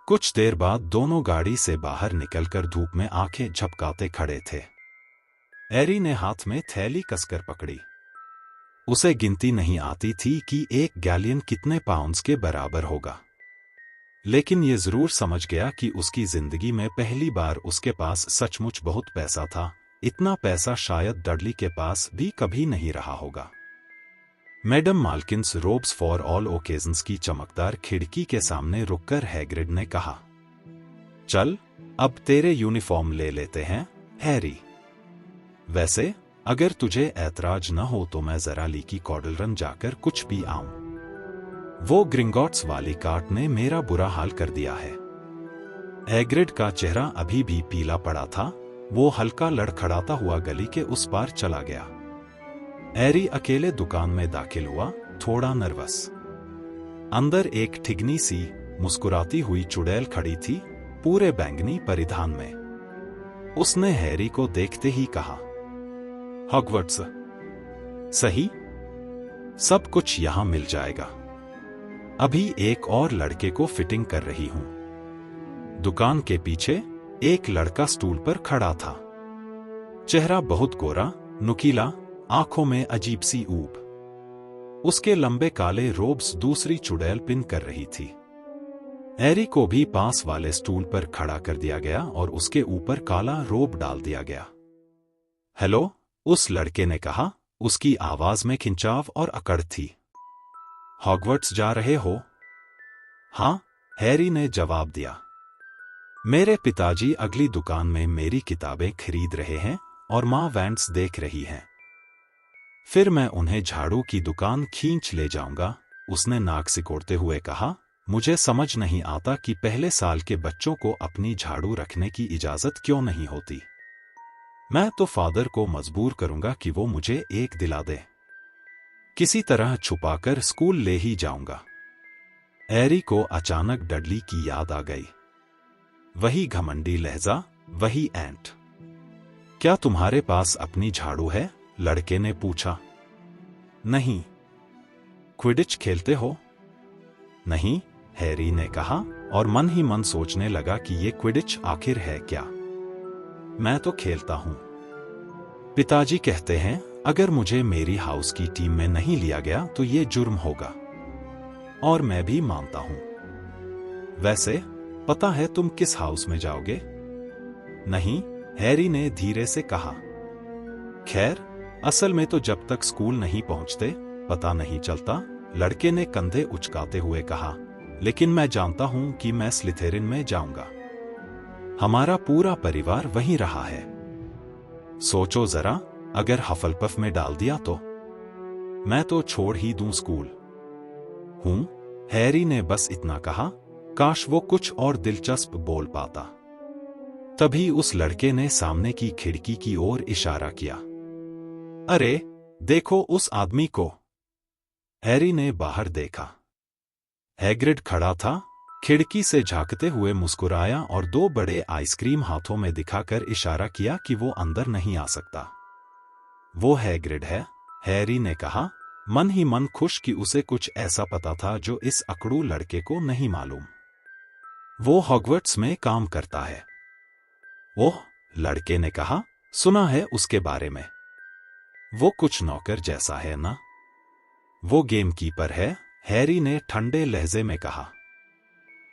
कुछ देर बाद दोनों गाड़ी से बाहर निकलकर धूप में आंखें झपकाते खड़े थे। हैरी ने हाथ में थैली कसकर पकड़ी। उसे गिनती नहीं आती थी कि एक गैलियन कितने पाउंड्स के बराबर होगा, लेकिन ये जरूर समझ गया कि उसकी जिंदगी में पहली बार उसके पास सचमुच बहुत पैसा था। इतना पैसा शायद डडली के पास भी कभी नहीं रहा होगा। Madam Malkin's robes for all occasions की चमकदार खिड़की के सामने रुककर हैग्रिड ने कहा, चल अब तेरे यूनिफॉर्म ले लेते हैं हैरी। वैसे अगर तुझे ऐतराज न हो तो मैं जरा लीकी कॉडल रन जाकर कुछ पी आऊं। वो ग्रिंगॉट्स वाली काट ने मेरा बुरा हाल कर दिया है। हैग्रिड का चेहरा अभी भी पीला पड़ा था। वो हल्का लड़खड़ाता हुआ गली के उस पार चला गया। हैरी अकेले दुकान में दाखिल हुआ, थोड़ा नर्वस। अंदर एक ठिगनी सी मुस्कुराती हुई चुड़ैल खड़ी थी, पूरे बैंगनी परिधान में। उसने हैरी को देखते ही कहा, हॉगवर्ट्स सही, सब कुछ यहां मिल जाएगा। अभी एक और लड़के को फिटिंग कर रही हूं। दुकान के पीछे एक लड़का स्टूल पर खड़ा था। चेहरा बहुत गोरा, नुकीला, आंखों में अजीब सी ऊब। उसके लंबे काले रोब्स दूसरी चुड़ैल पिन कर रही थी। हैरी को भी पास वाले स्टूल पर खड़ा कर दिया गया और उसके ऊपर काला रोब डाल दिया गया। हेलो, उस लड़के ने कहा। उसकी आवाज में खिंचाव और अकड़ थी। हॉगवर्ट्स जा रहे हो? हां, हैरी ने जवाब दिया। मेरे पिताजी अगली दुकान में मेरी किताबें खरीद रहे हैं और मां वैंट्स देख रही हैं। फिर मैं उन्हें झाड़ू की दुकान खींच ले जाऊंगा, उसने नाक सिकोड़ते हुए कहा। मुझे समझ नहीं आता कि पहले साल के बच्चों को अपनी झाड़ू रखने की इजाजत क्यों नहीं होती। मैं तो फादर को मजबूर करूंगा कि वो मुझे एक दिला दे। किसी तरह छुपाकर स्कूल ले ही जाऊंगा। हैरी को अचानक डडली की याद आ गई। वही घमंडी लहजा, वही एंट। क्या तुम्हारे पास अपनी झाड़ू है? लड़के ने पूछा। नहीं। क्विडिच खेलते हो? नहीं, हैरी ने कहा और मन ही मन सोचने लगा कि ये क्विडिच आखिर है क्या। मैं तो खेलता हूं। पिताजी कहते हैं अगर मुझे मेरी हाउस की टीम में नहीं लिया गया तो ये जुर्म होगा, और मैं भी मानता हूं। वैसे पता है तुम किस हाउस में जाओगे? नहीं, हैरी ने धीरे से कहा। खैर, असल में तो जब तक स्कूल नहीं पहुंचते पता नहीं चलता, लड़के ने कंधे उचकाते हुए कहा। लेकिन मैं जानता हूं कि मैं स्लिथेरिन में जाऊंगा। हमारा पूरा परिवार वहीं रहा है। सोचो जरा, अगर हफलपफ में डाल दिया तो? मैं तो छोड़ ही दूं स्कूल। हूं, हैरी ने बस इतना कहा, काश वो कुछ और दिलचस्प बोल पाता। तभी उस लड़के ने सामने की खिड़की की ओर इशारा किया। अरे, देखो उस आदमी को। हैरी ने बाहर देखा। हैग्रिड खड़ा था, खिड़की से झांकते हुए मुस्कुराया और 2 बड़े आइसक्रीम हाथों में दिखाकर इशारा किया कि वो अंदर नहीं आ सकता। वो हैग्रिड है, हैरी ने कहा, मन ही मन खुश कि उसे कुछ ऐसा पता था जो इस अकड़ू लड़के को नहीं मालूम। वो हॉगवर्ट्स में काम करता है। ओह, लड़के ने कहा, सुना है उसके बारे में। वो कुछ नौकर जैसा है ना? वो गेम कीपर है, हैरी ने ठंडे लहजे में कहा।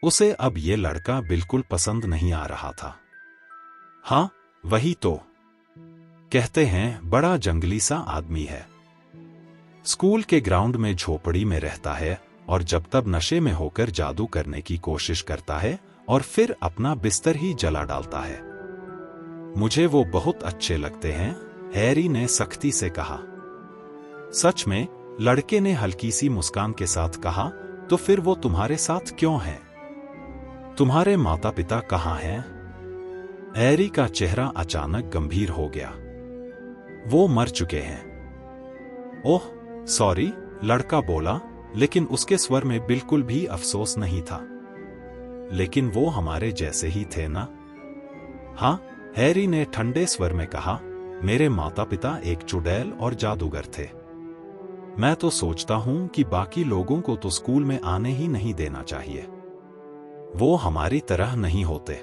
उसे अब ये लड़का बिल्कुल पसंद नहीं आ रहा था। हाँ, वही तो। कहते हैं बड़ा जंगली सा आदमी है। स्कूल के ग्राउंड में झोपड़ी में रहता है और जब तब नशे में होकर जादू करने की कोशिश करता है और फिर अपना बिस्तर ही जला डालता है। मुझे वो बहुत अच्छे लगते हैं, हैरी ने सख्ती से कहा। सच में? लड़के ने हल्की सी मुस्कान के साथ कहा, तो फिर वो तुम्हारे साथ क्यों है? तुम्हारे माता पिता कहाँ हैं? हैरी का चेहरा अचानक गंभीर हो गया। वो मर चुके हैं। ओह, सॉरी, लड़का बोला, लेकिन उसके स्वर में बिल्कुल भी अफसोस नहीं था। लेकिन वो हमारे जैसे ही थे ना? हाँ, हैरी ने ठंडे स्वर में कहा, मेरे माता पिता एक चुड़ैल और जादूगर थे। मैं तो सोचता हूं कि बाकी लोगों को तो स्कूल में आने ही नहीं देना चाहिए। वो हमारी तरह नहीं होते।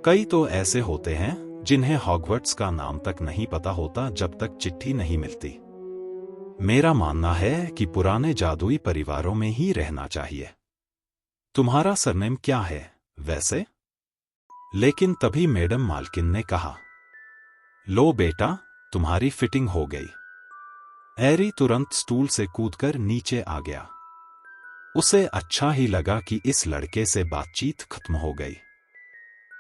कई तो ऐसे होते हैं जिन्हें हॉगवर्ट्स का नाम तक नहीं पता होता जब तक चिट्ठी नहीं मिलती। मेरा मानना है कि पुराने जादुई परिवारों में ही रहना चाहिए। तुम्हारा सरनेम क्या है वैसे? लेकिन तभी मैडम मालकिन ने कहा, लो बेटा, तुम्हारी फिटिंग हो गई। हैरी तुरंत स्टूल से कूदकर नीचे आ गया। उसे अच्छा ही लगा कि इस लड़के से बातचीत खत्म हो गई।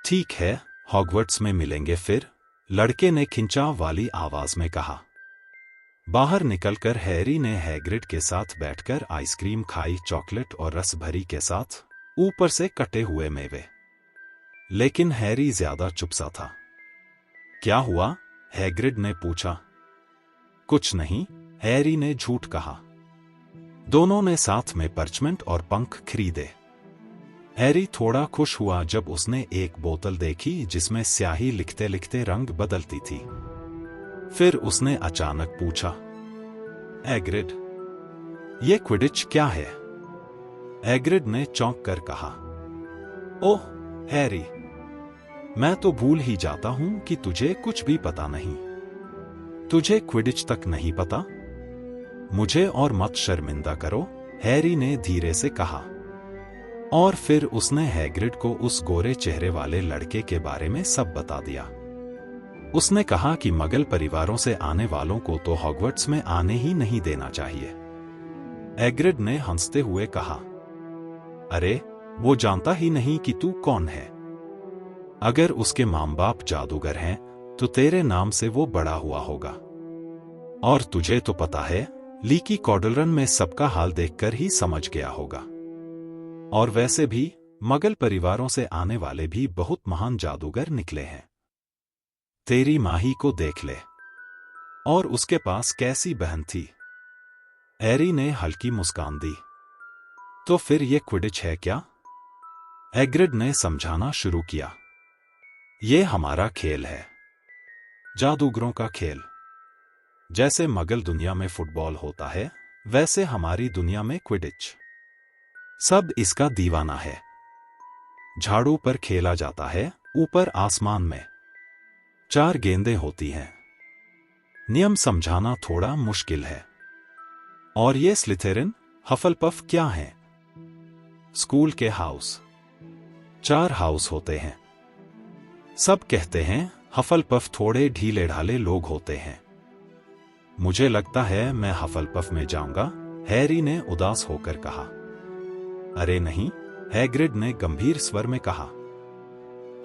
ठीक है, हॉगवर्ट्स में मिलेंगे फिर, लड़के ने खिंचाव वाली आवाज में कहा। बाहर निकलकर हैरी ने हैग्रिड के साथ बैठकर आइसक्रीम खाई, चॉकलेट और रस भरी के साथ ऊपर से कटे हुए मेवे। लेकिन हैरी ज्यादा चुप सा था। क्या हुआ? हैग्रिड ने पूछा। कुछ नहीं, हैरी ने झूठ कहा। दोनों ने साथ में परचमेंट और पंख खरीदे। हैरी थोड़ा खुश हुआ जब उसने एक बोतल देखी जिसमें स्याही लिखते लिखते रंग बदलती थी। फिर उसने अचानक पूछा, हैग्रिड, ये क्विडिच क्या है? हैग्रिड ने चौंक कर कहा, ओह हैरी, मैं तो भूल ही जाता हूं कि तुझे कुछ भी पता नहीं। तुझे क्विडिच तक नहीं पता? मुझे और मत शर्मिंदा करो, हैरी ने धीरे से कहा। और फिर उसने हैग्रिड को उस गोरे चेहरे वाले लड़के के बारे में सब बता दिया। उसने कहा कि मगल परिवारों से आने वालों को तो हॉगवर्ट्स में आने ही नहीं देना चाहिए। हैग्रिड ने हंसते हुए कहा, अरे, वो जानता ही नहीं कि तू कौन है। अगर उसके माँ बाप जादूगर हैं, तो तेरे नाम से वो बड़ा हुआ होगा। और तुझे तो पता है, लीकी कॉडलरन में सबका हाल देखकर ही समझ गया होगा। और वैसे भी मगल परिवारों से आने वाले भी बहुत महान जादूगर निकले हैं। तेरी माही को देख ले, और उसके पास कैसी बहन थी। हैरी ने हल्की मुस्कान दी। तो फिर ये क्विडिच है क्या? हैग्रिड ने समझाना शुरू किया। ये हमारा खेल है, जादूगरों का खेल। जैसे मगल दुनिया में फुटबॉल होता है, वैसे हमारी दुनिया में क्विडिच। सब इसका दीवाना है। झाड़ू पर खेला जाता है, ऊपर आसमान में। 4 गेंदें होती हैं। नियम समझाना थोड़ा मुश्किल है। और ये स्लिथेरिन, हफलपफ क्या हैं? स्कूल के हाउस। 4 हाउस होते हैं। सब कहते हैं हफलपफ थोड़े ढीले ढाले लोग होते हैं। मुझे लगता है मैं हफलपफ में जाऊंगा, हैरी ने उदास होकर कहा। अरे नहीं, हैग्रिड ने गंभीर स्वर में कहा।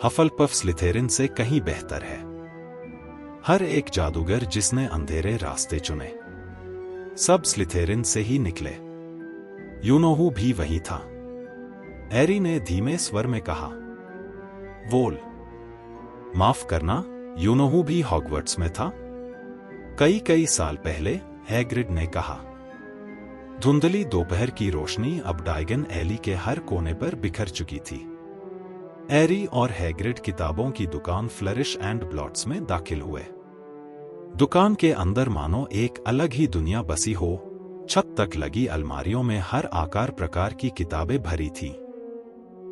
हफलपफ स्लिथेरिन से कहीं बेहतर है। हर एक जादूगर जिसने अंधेरे रास्ते चुने, सब स्लिथेरिन से ही निकले। यूनोहू भी वहीं था। हैरी ने धीमे स्वर में कहा, वोल। माफ करना, यूनोहू भी हॉगवर्ट्स में था? कई साल पहले, हैग्रिड ने कहा। धुंधली दोपहर की रोशनी अब डायगन एली के हर कोने पर बिखर चुकी थी। हैरी और हैग्रिड किताबों की दुकान फ्लरिश एंड ब्लॉट्स में दाखिल हुए। दुकान के अंदर मानो एक अलग ही दुनिया बसी हो। छत तक लगी अलमारियों में हर आकार प्रकार की किताबें भरी थीं।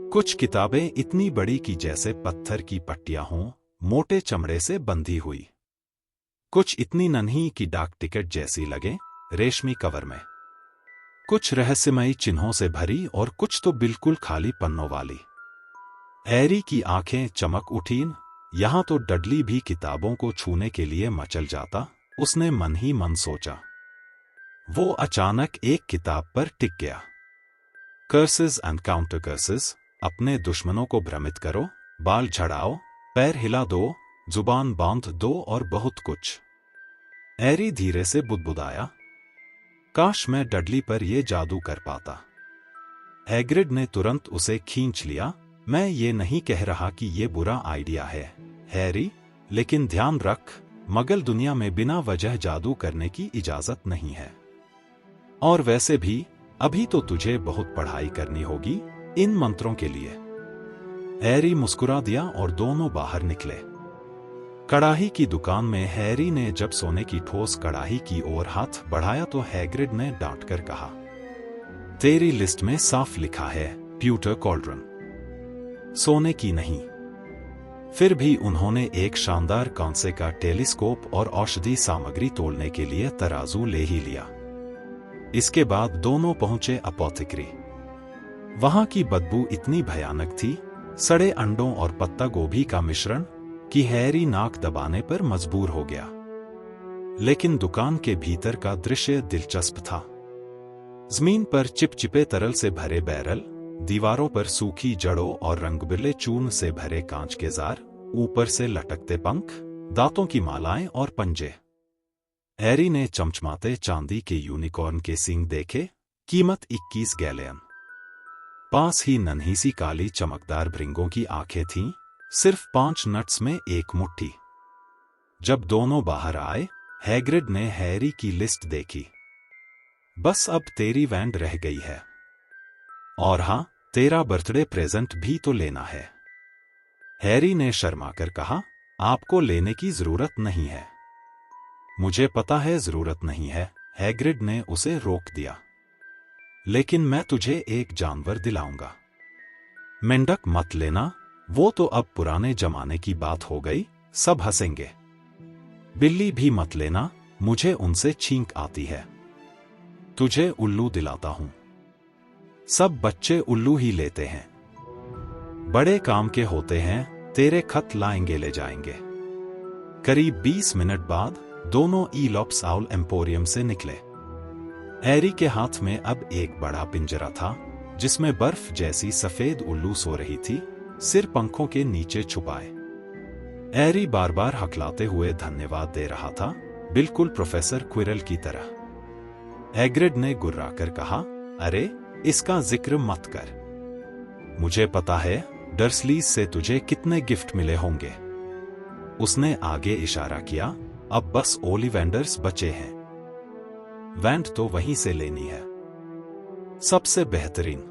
कुछ किताबें इतनी बड़ी कि जैसे पत्थर की पट्टियां हों, मोटे चमड़े से बंधी हुई। कुछ इतनी नन्ही कि डाक टिकट जैसी लगे, रेशमी कवर में। कुछ रहस्यमयी चिन्हों से भरी और कुछ तो बिल्कुल खाली पन्नों वाली। हैरी की आंखें चमक उठीं। यहां तो डडली भी किताबों को छूने के लिए मचल जाता, उसने मन ही मन सोचा। वो अचानक एक किताब पर टिक गया। Curses and counter curses. अपने दुश्मनों को भ्रमित करो, बाल झड़ाओ, पैर हिला दो, जुबान बांध दो और बहुत कुछ। हैरी धीरे से बुदबुदाया, काश मैं डडली पर यह जादू कर पाता। हैग्रिड ने तुरंत उसे खींच लिया। मैं ये नहीं कह रहा कि ये बुरा आइडिया है, हैरी, लेकिन ध्यान रख, मगल दुनिया में बिना वजह जादू करने की इजाजत नहीं है। और वैसे भी, अभी तो तुझे बहुत पढ़ाई करनी होगी इन मंत्रों के लिए। हैरी मुस्कुरा दिया और दोनों बाहर निकले। कड़ाही की दुकान में हैरी ने जब सोने की ठोस कड़ाही की ओर हाथ बढ़ाया तो हैग्रिड ने डांटकर कहा, तेरी लिस्ट में साफ लिखा है प्यूटर कॉल्ड्रन, सोने की नहीं। फिर भी उन्होंने एक शानदार कांसे का टेलीस्कोप और औषधि सामग्री तोलने के लिए तराजू ले ही लिया। इसके बाद दोनों पहुंचे अपोथेकरी। वहां की बदबू इतनी भयानक थी, सड़े अंडों और पत्ता गोभी का मिश्रण, कि हैरी नाक दबाने पर मजबूर हो गया। लेकिन दुकान के भीतर का दृश्य दिलचस्प था। जमीन पर चिपचिपे तरल से भरे बैरल, दीवारों पर सूखी जड़ों और रंगबिरले चूर्ण से भरे कांच के जार, ऊपर से लटकते पंख, दांतों की मालाएं और पंजे। हैरी ने चमचमाते चांदी के यूनिकॉर्न के सींग देखे, कीमत 21 गैलेयन। पास ही नन्ही सी काली चमकदार भृंगों की आंखें थीं, सिर्फ 5 नट्स में एक मुट्ठी। जब दोनों बाहर आए, हैग्रिड ने हैरी की लिस्ट देखी। बस अब तेरी वैंड रह गई है। और हाँ, तेरा बर्थडे प्रेजेंट भी तो लेना है। हैरी ने शर्माकर कहा, आपको लेने की जरूरत नहीं है। मुझे पता है जरूरत नहीं है, हैग्रिड ने उसे रोक दिया। लेकिन मैं तुझे एक जानवर दिलाऊंगा। मेंढक मत लेना, वो तो अब पुराने जमाने की बात हो गई, सब हंसेंगे। बिल्ली भी मत लेना, मुझे उनसे छींक आती है। तुझे उल्लू दिलाता हूं। सब बच्चे उल्लू ही लेते हैं, बड़े काम के होते हैं, तेरे खत लाएंगे ले जाएंगे। करीब 20 मिनट बाद दोनों ईलॉप्स आउल एम्पोरियम से निकले। हैरी के हाथ में अब एक बड़ा पिंजरा था, जिसमें बर्फ जैसी सफेद उल्लू सो रही थी, सिर पंखों के नीचे छुपाए। हैरी बार बार हकलाते हुए धन्यवाद दे रहा था, बिल्कुल प्रोफेसर क्विरल की तरह। हैग्रिड ने गुर्राकर कहा, अरे, इसका जिक्र मत कर। मुझे पता है डर्सलीज से तुझे कितने गिफ्ट मिले होंगे। उसने आगे इशारा किया, अब बस ओलिवेंडर्स बचे हैं। वैंड तो वहीं से लेनी है, सबसे बेहतरीन।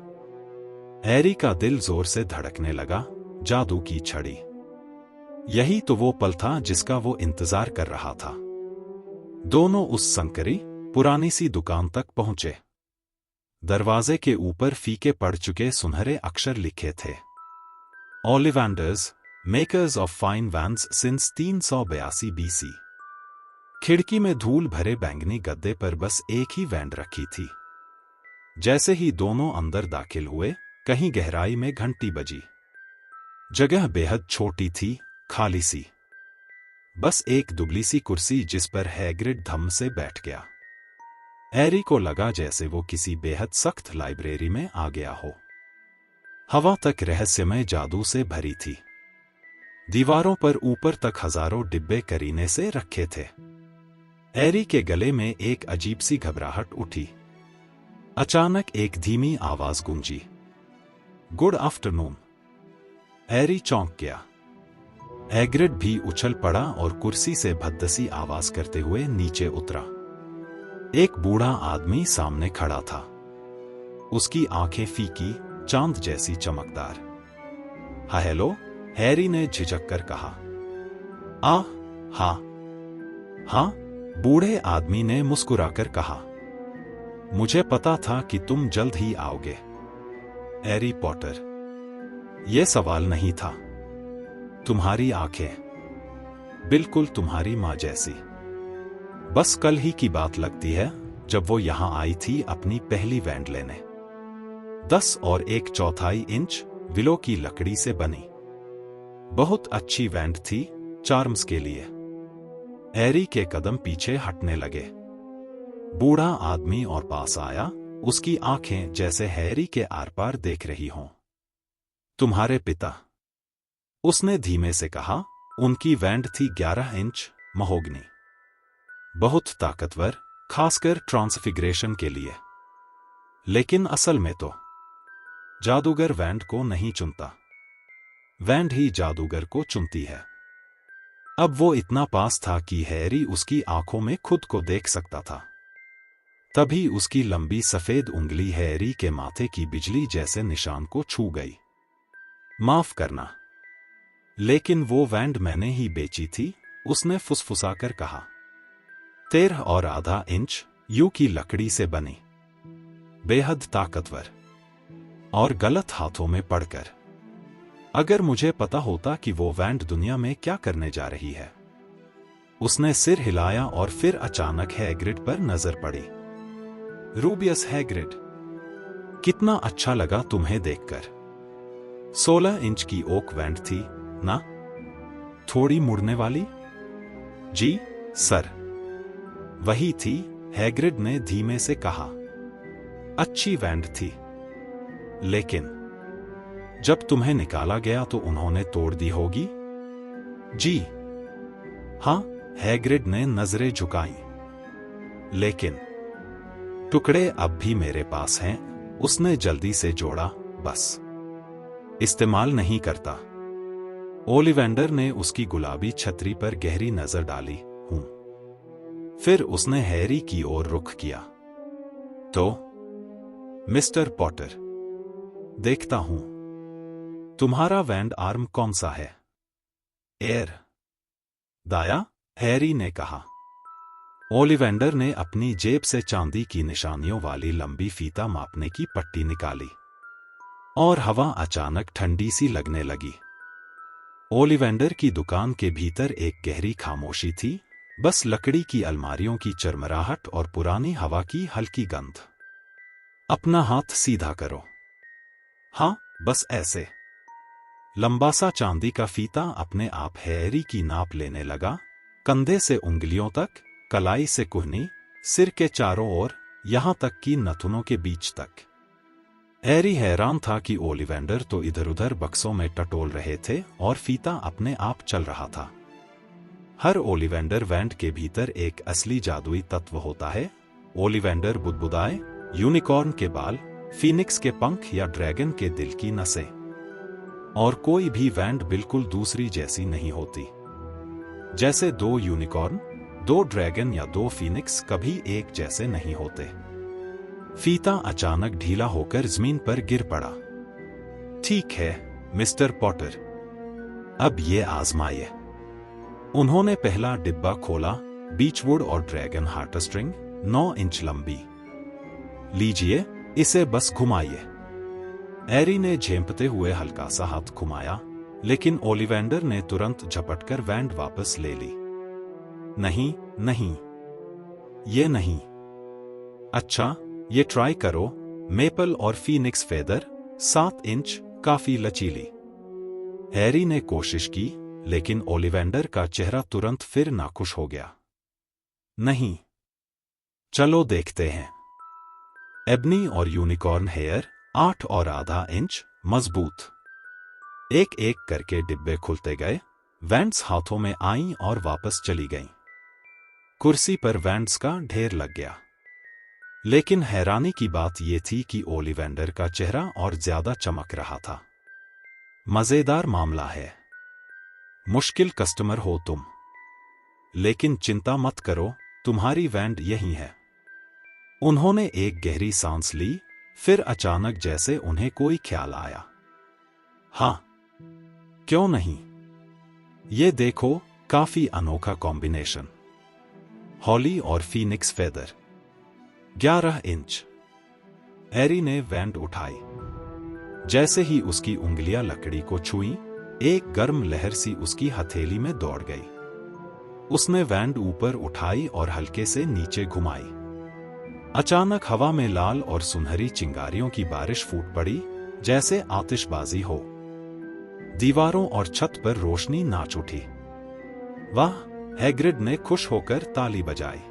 हैरी का दिल जोर से धड़कने लगा। जादू की छड़ी, यही तो वो पल था जिसका वो इंतजार कर रहा था। दोनों उस संकरी पुरानी सी दुकान तक पहुंचे। दरवाजे के ऊपर फीके पड़ चुके सुनहरे अक्षर लिखे थे, Ollivanders, makers of fine wands since 382 BC। खिड़की में धूल भरे बैंगनी गद्दे पर बस एक ही वैंड रखी थी। जैसे ही दोनों अंदर दाखिल हुए, कहीं गहराई में घंटी बजी। जगह बेहद छोटी थी, खाली सी। बस एक दुबली सी कुर्सी जिस पर हैग्रिड धम से बैठ गया। हैरी को लगा जैसे वो किसी बेहद सख्त लाइब्रेरी में आ गया हो। हवा तक रहस्यमय जादू से भरी थी। दीवारों पर ऊपर तक हजारों डिब्बे करीने से रखे थे। हैरी के गले में एक अजीब सी घबराहट उठी। अचानक एक धीमी आवाज गूंजी, गुड आफ्टरनून। हैरी चौंक गया। हैग्रिड भी उछल पड़ा और कुर्सी से भद्दसी आवाज करते हुए नीचे उतरा। एक बूढ़ा आदमी सामने खड़ा था। उसकी आंखें फीकी, चांद जैसी चमकदार। हाँ हेलो, हैरी ने झिझक कर कहा। हाँ हाँ, बूढ़े आदमी ने मुस्कुराकर कहा। मुझे पता था कि तुम जल्द ही आओगे हैरी पॉटर। यह सवाल नहीं था। तुम्हारी आंखें बिल्कुल तुम्हारी मां जैसी। बस कल ही की बात लगती है जब वो यहां आई थी अपनी पहली वैंड लेने। 10 और 1/4 इंच विलो की लकड़ी से बनी बहुत अच्छी वैंड थी चार्म्स के लिए। हैरी के कदम पीछे हटने लगे। बूढ़ा आदमी और पास आया, उसकी आंखें जैसे हैरी के आर पार देख रही हों। तुम्हारे पिता, उसने धीमे से कहा। उनकी वैंड थी 11 इंच महोगनी, बहुत ताकतवर, खासकर ट्रांसफिग्रेशन के लिए। लेकिन असल में तो जादूगर वैंड को नहीं चुनता, वैंड ही जादूगर को चुनती है। अब वो इतना पास था कि हैरी उसकी आंखों में खुद को देख सकता था। तभी उसकी लंबी सफेद उंगली हैरी के माथे की बिजली जैसे निशान को छू गई। माफ करना, लेकिन वो वैंड मैंने ही बेची थी, उसने फुसफुसाकर कहा। 13.5 इंच यू की लकड़ी से बनी, बेहद ताकतवर, और गलत हाथों में पड़कर। अगर मुझे पता होता कि वो वैंड दुनिया में क्या करने जा रही है। उसने सिर हिलाया और फिर अचानक हैग्रिड पर नजर पड़ी। रूबियस हैग्रिड, कितना अच्छा लगा तुम्हें देखकर। 16 इंच की ओक वैंड थी ना? थोड़ी मुड़ने वाली? जी सर, वही थी, हैग्रिड ने धीमे से कहा। अच्छी वैंड थी, लेकिन जब तुम्हें निकाला गया तो उन्होंने तोड़ दी होगी। जी हां, हैग्रिड ने नजरें झुकाई। लेकिन टुकड़े अब भी मेरे पास हैं, उसने जल्दी से जोड़ा। बस इस्तेमाल नहीं करता। ओलिवेंडर ने उसकी गुलाबी छतरी पर गहरी नजर डाली। हूं। फिर उसने हैरी की ओर रुख किया। तो मिस्टर पॉटर, देखता हूं तुम्हारा वैंड आर्म कौन सा है। एयर दाया, हैरी ने कहा। ओलिवेंडर ने अपनी जेब से चांदी की निशानियों वाली लंबी फीता मापने की पट्टी निकाली और हवा अचानक ठंडी सी लगने लगी। ओलिवेंडर की दुकान के भीतर एक गहरी खामोशी थी, बस लकड़ी की अलमारियों की चरमराहट और पुरानी हवा की हल्की गंध। अपना हाथ सीधा करो। हाँ, बस ऐसे। लंबा सा चांदी का फीता अपने आप हैरी की नाप लेने लगा, कंधे से उंगलियों तक, कलाई से कुहनी, सिर के चारों ओर, यहां तक कि नथुनों के बीच तक। हैरी हैरान था कि ओलिवेंडर तो इधर-उधर बक्सों में टटोल रहे थे और फीता अपने आप चल रहा था। हर ओलिवेंडर वैंड के भीतर एक असली जादुई तत्व होता है। ओलिवेंडर बुदबुदाए, यूनिकॉर्न के बाल, फीनिक्स के पंख या ड्रैगन के दिल की नसें। और कोई भी वैंड बिल्कुल दूसरी जैसी नहीं होती। जैसे 2 यूनिकॉर्न, 2 ड्रैगन या 2 फीनिक्स कभी एक जैसे नहीं होते। फीता अचानक ढीला होकर जमीन पर गिर पड़ा। ठीक है मिस्टर पॉटर, अब ये आजमाइए। उन्होंने पहला डिब्बा खोला, बीचवुड और ड्रैगन हार्टस्ट्रिंग, 9 इंच लंबी। लीजिए, इसे बस घुमाइए। हैरी ने झेंपते हुए हल्का सा हाथ घुमाया, लेकिन ओलिवेंडर ने तुरंत झपटकर वैंड वापस ले ली। नहीं नहीं, ये नहीं। अच्छा, ये ट्राई करो, मेपल और फीनिक्स फेदर, 7 इंच, काफी लचीली। हैरी ने कोशिश की, लेकिन ओलिवेंडर का चेहरा तुरंत फिर नाखुश हो गया। नहीं। चलो देखते हैं। एबनी और यूनिकॉर्न हेयर, 8.5 इंच, मजबूत। एक एक करके डिब्बे खुलते गए, वैंड्स हाथों में आईं और वापस चली गईं। कुर्सी पर वैंड्स का ढेर लग गया। लेकिन हैरानी की बात यह थी कि ओलिवेंडर का चेहरा और ज्यादा चमक रहा था। मजेदार मामला है। मुश्किल कस्टमर हो तुम, लेकिन चिंता मत करो, तुम्हारी वैंड यहीं है। उन्होंने एक गहरी सांस ली, फिर अचानक जैसे उन्हें कोई ख्याल आया। हाँ, क्यों नहीं? ये देखो, काफी अनोखा कॉम्बिनेशन। हॉली और फीनिक्स फेदर। 11 इंच। एरी ने वैंड उठाई। जैसे ही उसकी उंगलियां लकड़ी को छुईं, एक गर्म लहर सी उसकी हथेली में दौड़ गई। उसने वैंड ऊपर उठाई और हल्के से नीचे घुमाई। अचानक हवा में लाल और सुनहरी चिंगारियों की बारिश फूट पड़ी, जैसे आतिशबाजी हो। दीवारों और छत पर रोशनी नाच उठी। वाह! हैग्रिड ने खुश होकर ताली बजाई।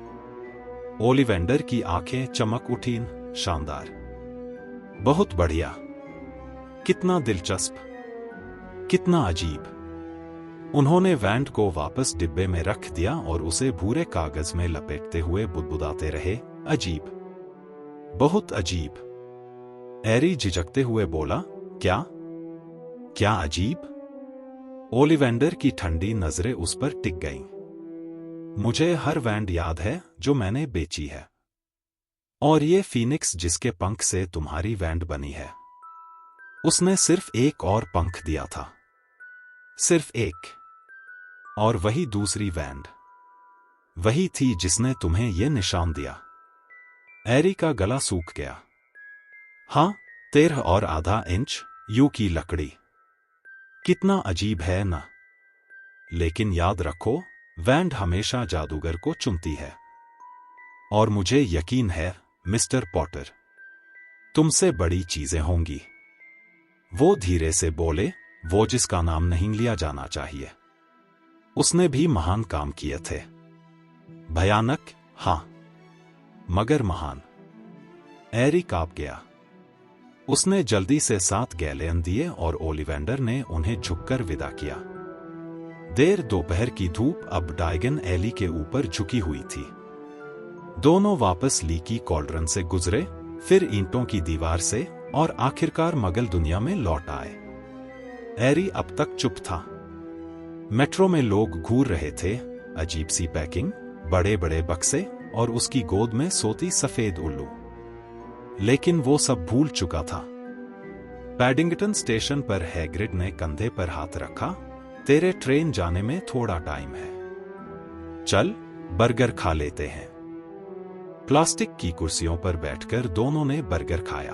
ओलिवेंडर की आंखें चमक उठीं। शानदार! बहुत बढ़िया! कितना दिलचस्प! कितना अजीब! उन्होंने वैंड को वापस डिब्बे में रख दिया और उसे भूरे कागज में लपेटते हुए बुदबुदाते रहे। अजीब! बहुत अजीब! एरी झिझकते हुए बोला, क्या? क्या अजीब? ओलिवेंडर की ठंडी नजरें उस पर टिक गईं। मुझे हर वैंड याद है जो मैंने बेची है। और ये फीनिक्स जिसके पंख से तुम्हारी वैंड बनी है, उसने सिर्फ एक और पंख दिया था। सिर्फ एक। और वही दूसरी वैंड, वही थी जिसने तुम्हें यह निशान दिया। एरी का गला सूख गया। हाँ, 13 और आधा इंच यू की लकड़ी। कितना अजीब है ना? लेकिन याद रखो, वैंड हमेशा जादूगर को चुनती है। और मुझे यकीन है, मिस्टर पॉटर, तुमसे बड़ी चीजें होंगी। वो धीरे से बोले, वो जिसका नाम नहीं लिया जाना चाहिए। उसने भी महान काम किए थे। भयानक, हां, मगर महान। एरी कांप गया। उसने जल्दी से 7 गैलेन दिए और ओलिवेंडर ने उन्हें झुककर विदा किया। देर दोपहर की धूप अब डायगन एली के ऊपर झुकी हुई थी। दोनों वापस लीकी कॉल्ड्रन से गुजरे, फिर ईंटों की दीवार से, और आखिरकार मगल दुनिया में लौट आए। एरी अब तक चुप था। मेट्रो में लोग घूर रहे थे, अजीब सी पैकिंग, बड़े बड़े बक्से, और उसकी गोद में सोती सफेद उल्लू। लेकिन वो सब भूल चुका था। पैडिंगटन स्टेशन पर हैग्रिड ने कंधे पर हाथ रखा। तेरे ट्रेन जाने में थोड़ा टाइम है। चल, बर्गर खा लेते हैं। प्लास्टिक की कुर्सियों पर बैठकर दोनों ने बर्गर खाया।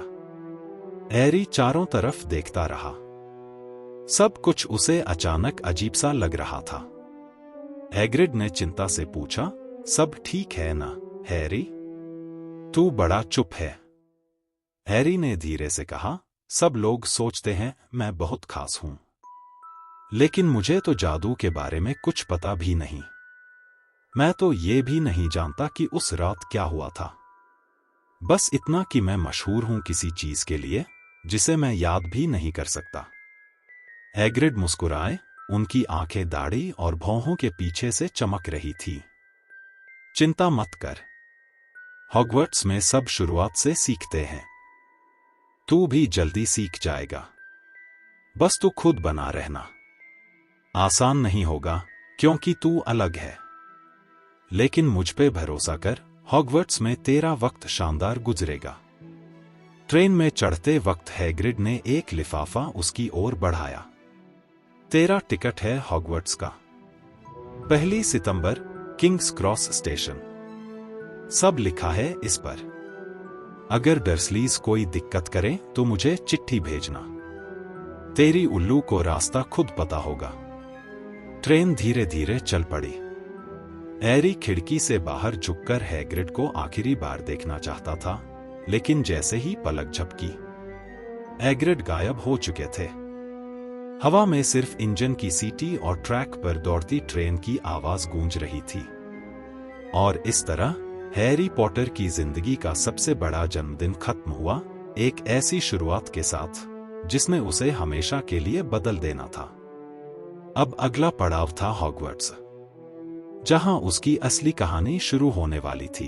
एरी चारों तरफ देखता रहा। सब कुछ उसे अचानक अजीब सा लग रहा था। हैग्रिड ने चिंता से पूछा, सब ठीक है ना, हैरी? तू बड़ा चुप है। हैरी ने धीरे से कहा, सब लोग सोचते हैं मैं बहुत खास हूं। लेकिन मुझे तो जादू के बारे में कुछ पता भी नहीं। मैं तो ये भी नहीं जानता कि उस रात क्या हुआ था। बस इतना कि मैं मशहूर हूं किसी चीज के लिए जिसे मैं याद भी नहीं कर सकता। हैग्रिड मुस्कुराए, उनकी आंखें दाढ़ी और भौहों के पीछे से चमक रही थी। चिंता मत कर। हॉगवर्ट्स में सब शुरुआत से सीखते हैं। तू भी जल्दी सीख जाएगा। बस तू खुद बना रहना। आसान नहीं होगा, क्योंकि तू अलग है। लेकिन मुझ पे भरोसा कर, हॉगवर्ट्स में तेरा वक्त शानदार गुजरेगा। ट्रेन में चढ़ते वक्त हैग्रिड ने एक लिफाफा उसकी ओर बढ़ाया। तेरा टिकट है हॉगवर्ट्स का। 1 सितंबर, किंग्स क्रॉस स्टेशन। सब लिखा है इस पर। अगर डर्सलीज कोई दिक्कत करें तो मुझे चिट्ठी भेजना। तेरी उल्लू को रास्ता खुद पता होगा। ट्रेन धीरे धीरे चल पड़ी। एरी खिड़की से बाहर झुककर हैग्रिड को आखिरी बार देखना चाहता था, लेकिन जैसे ही पलक झपकी, हैग्रिड गायब हो चुके थे। हवा में सिर्फ इंजन की सीटी और ट्रैक पर दौड़ती ट्रेन की आवाज गूंज रही थी। और इस तरह हैरी पॉटर की जिंदगी का सबसे बड़ा जन्मदिन खत्म हुआ, एक ऐसी शुरुआत के साथ जिसने उसे हमेशा के लिए बदल देना था। अब अगला पड़ाव था हॉगवर्ट्स, जहां उसकी असली कहानी शुरू होने वाली थी।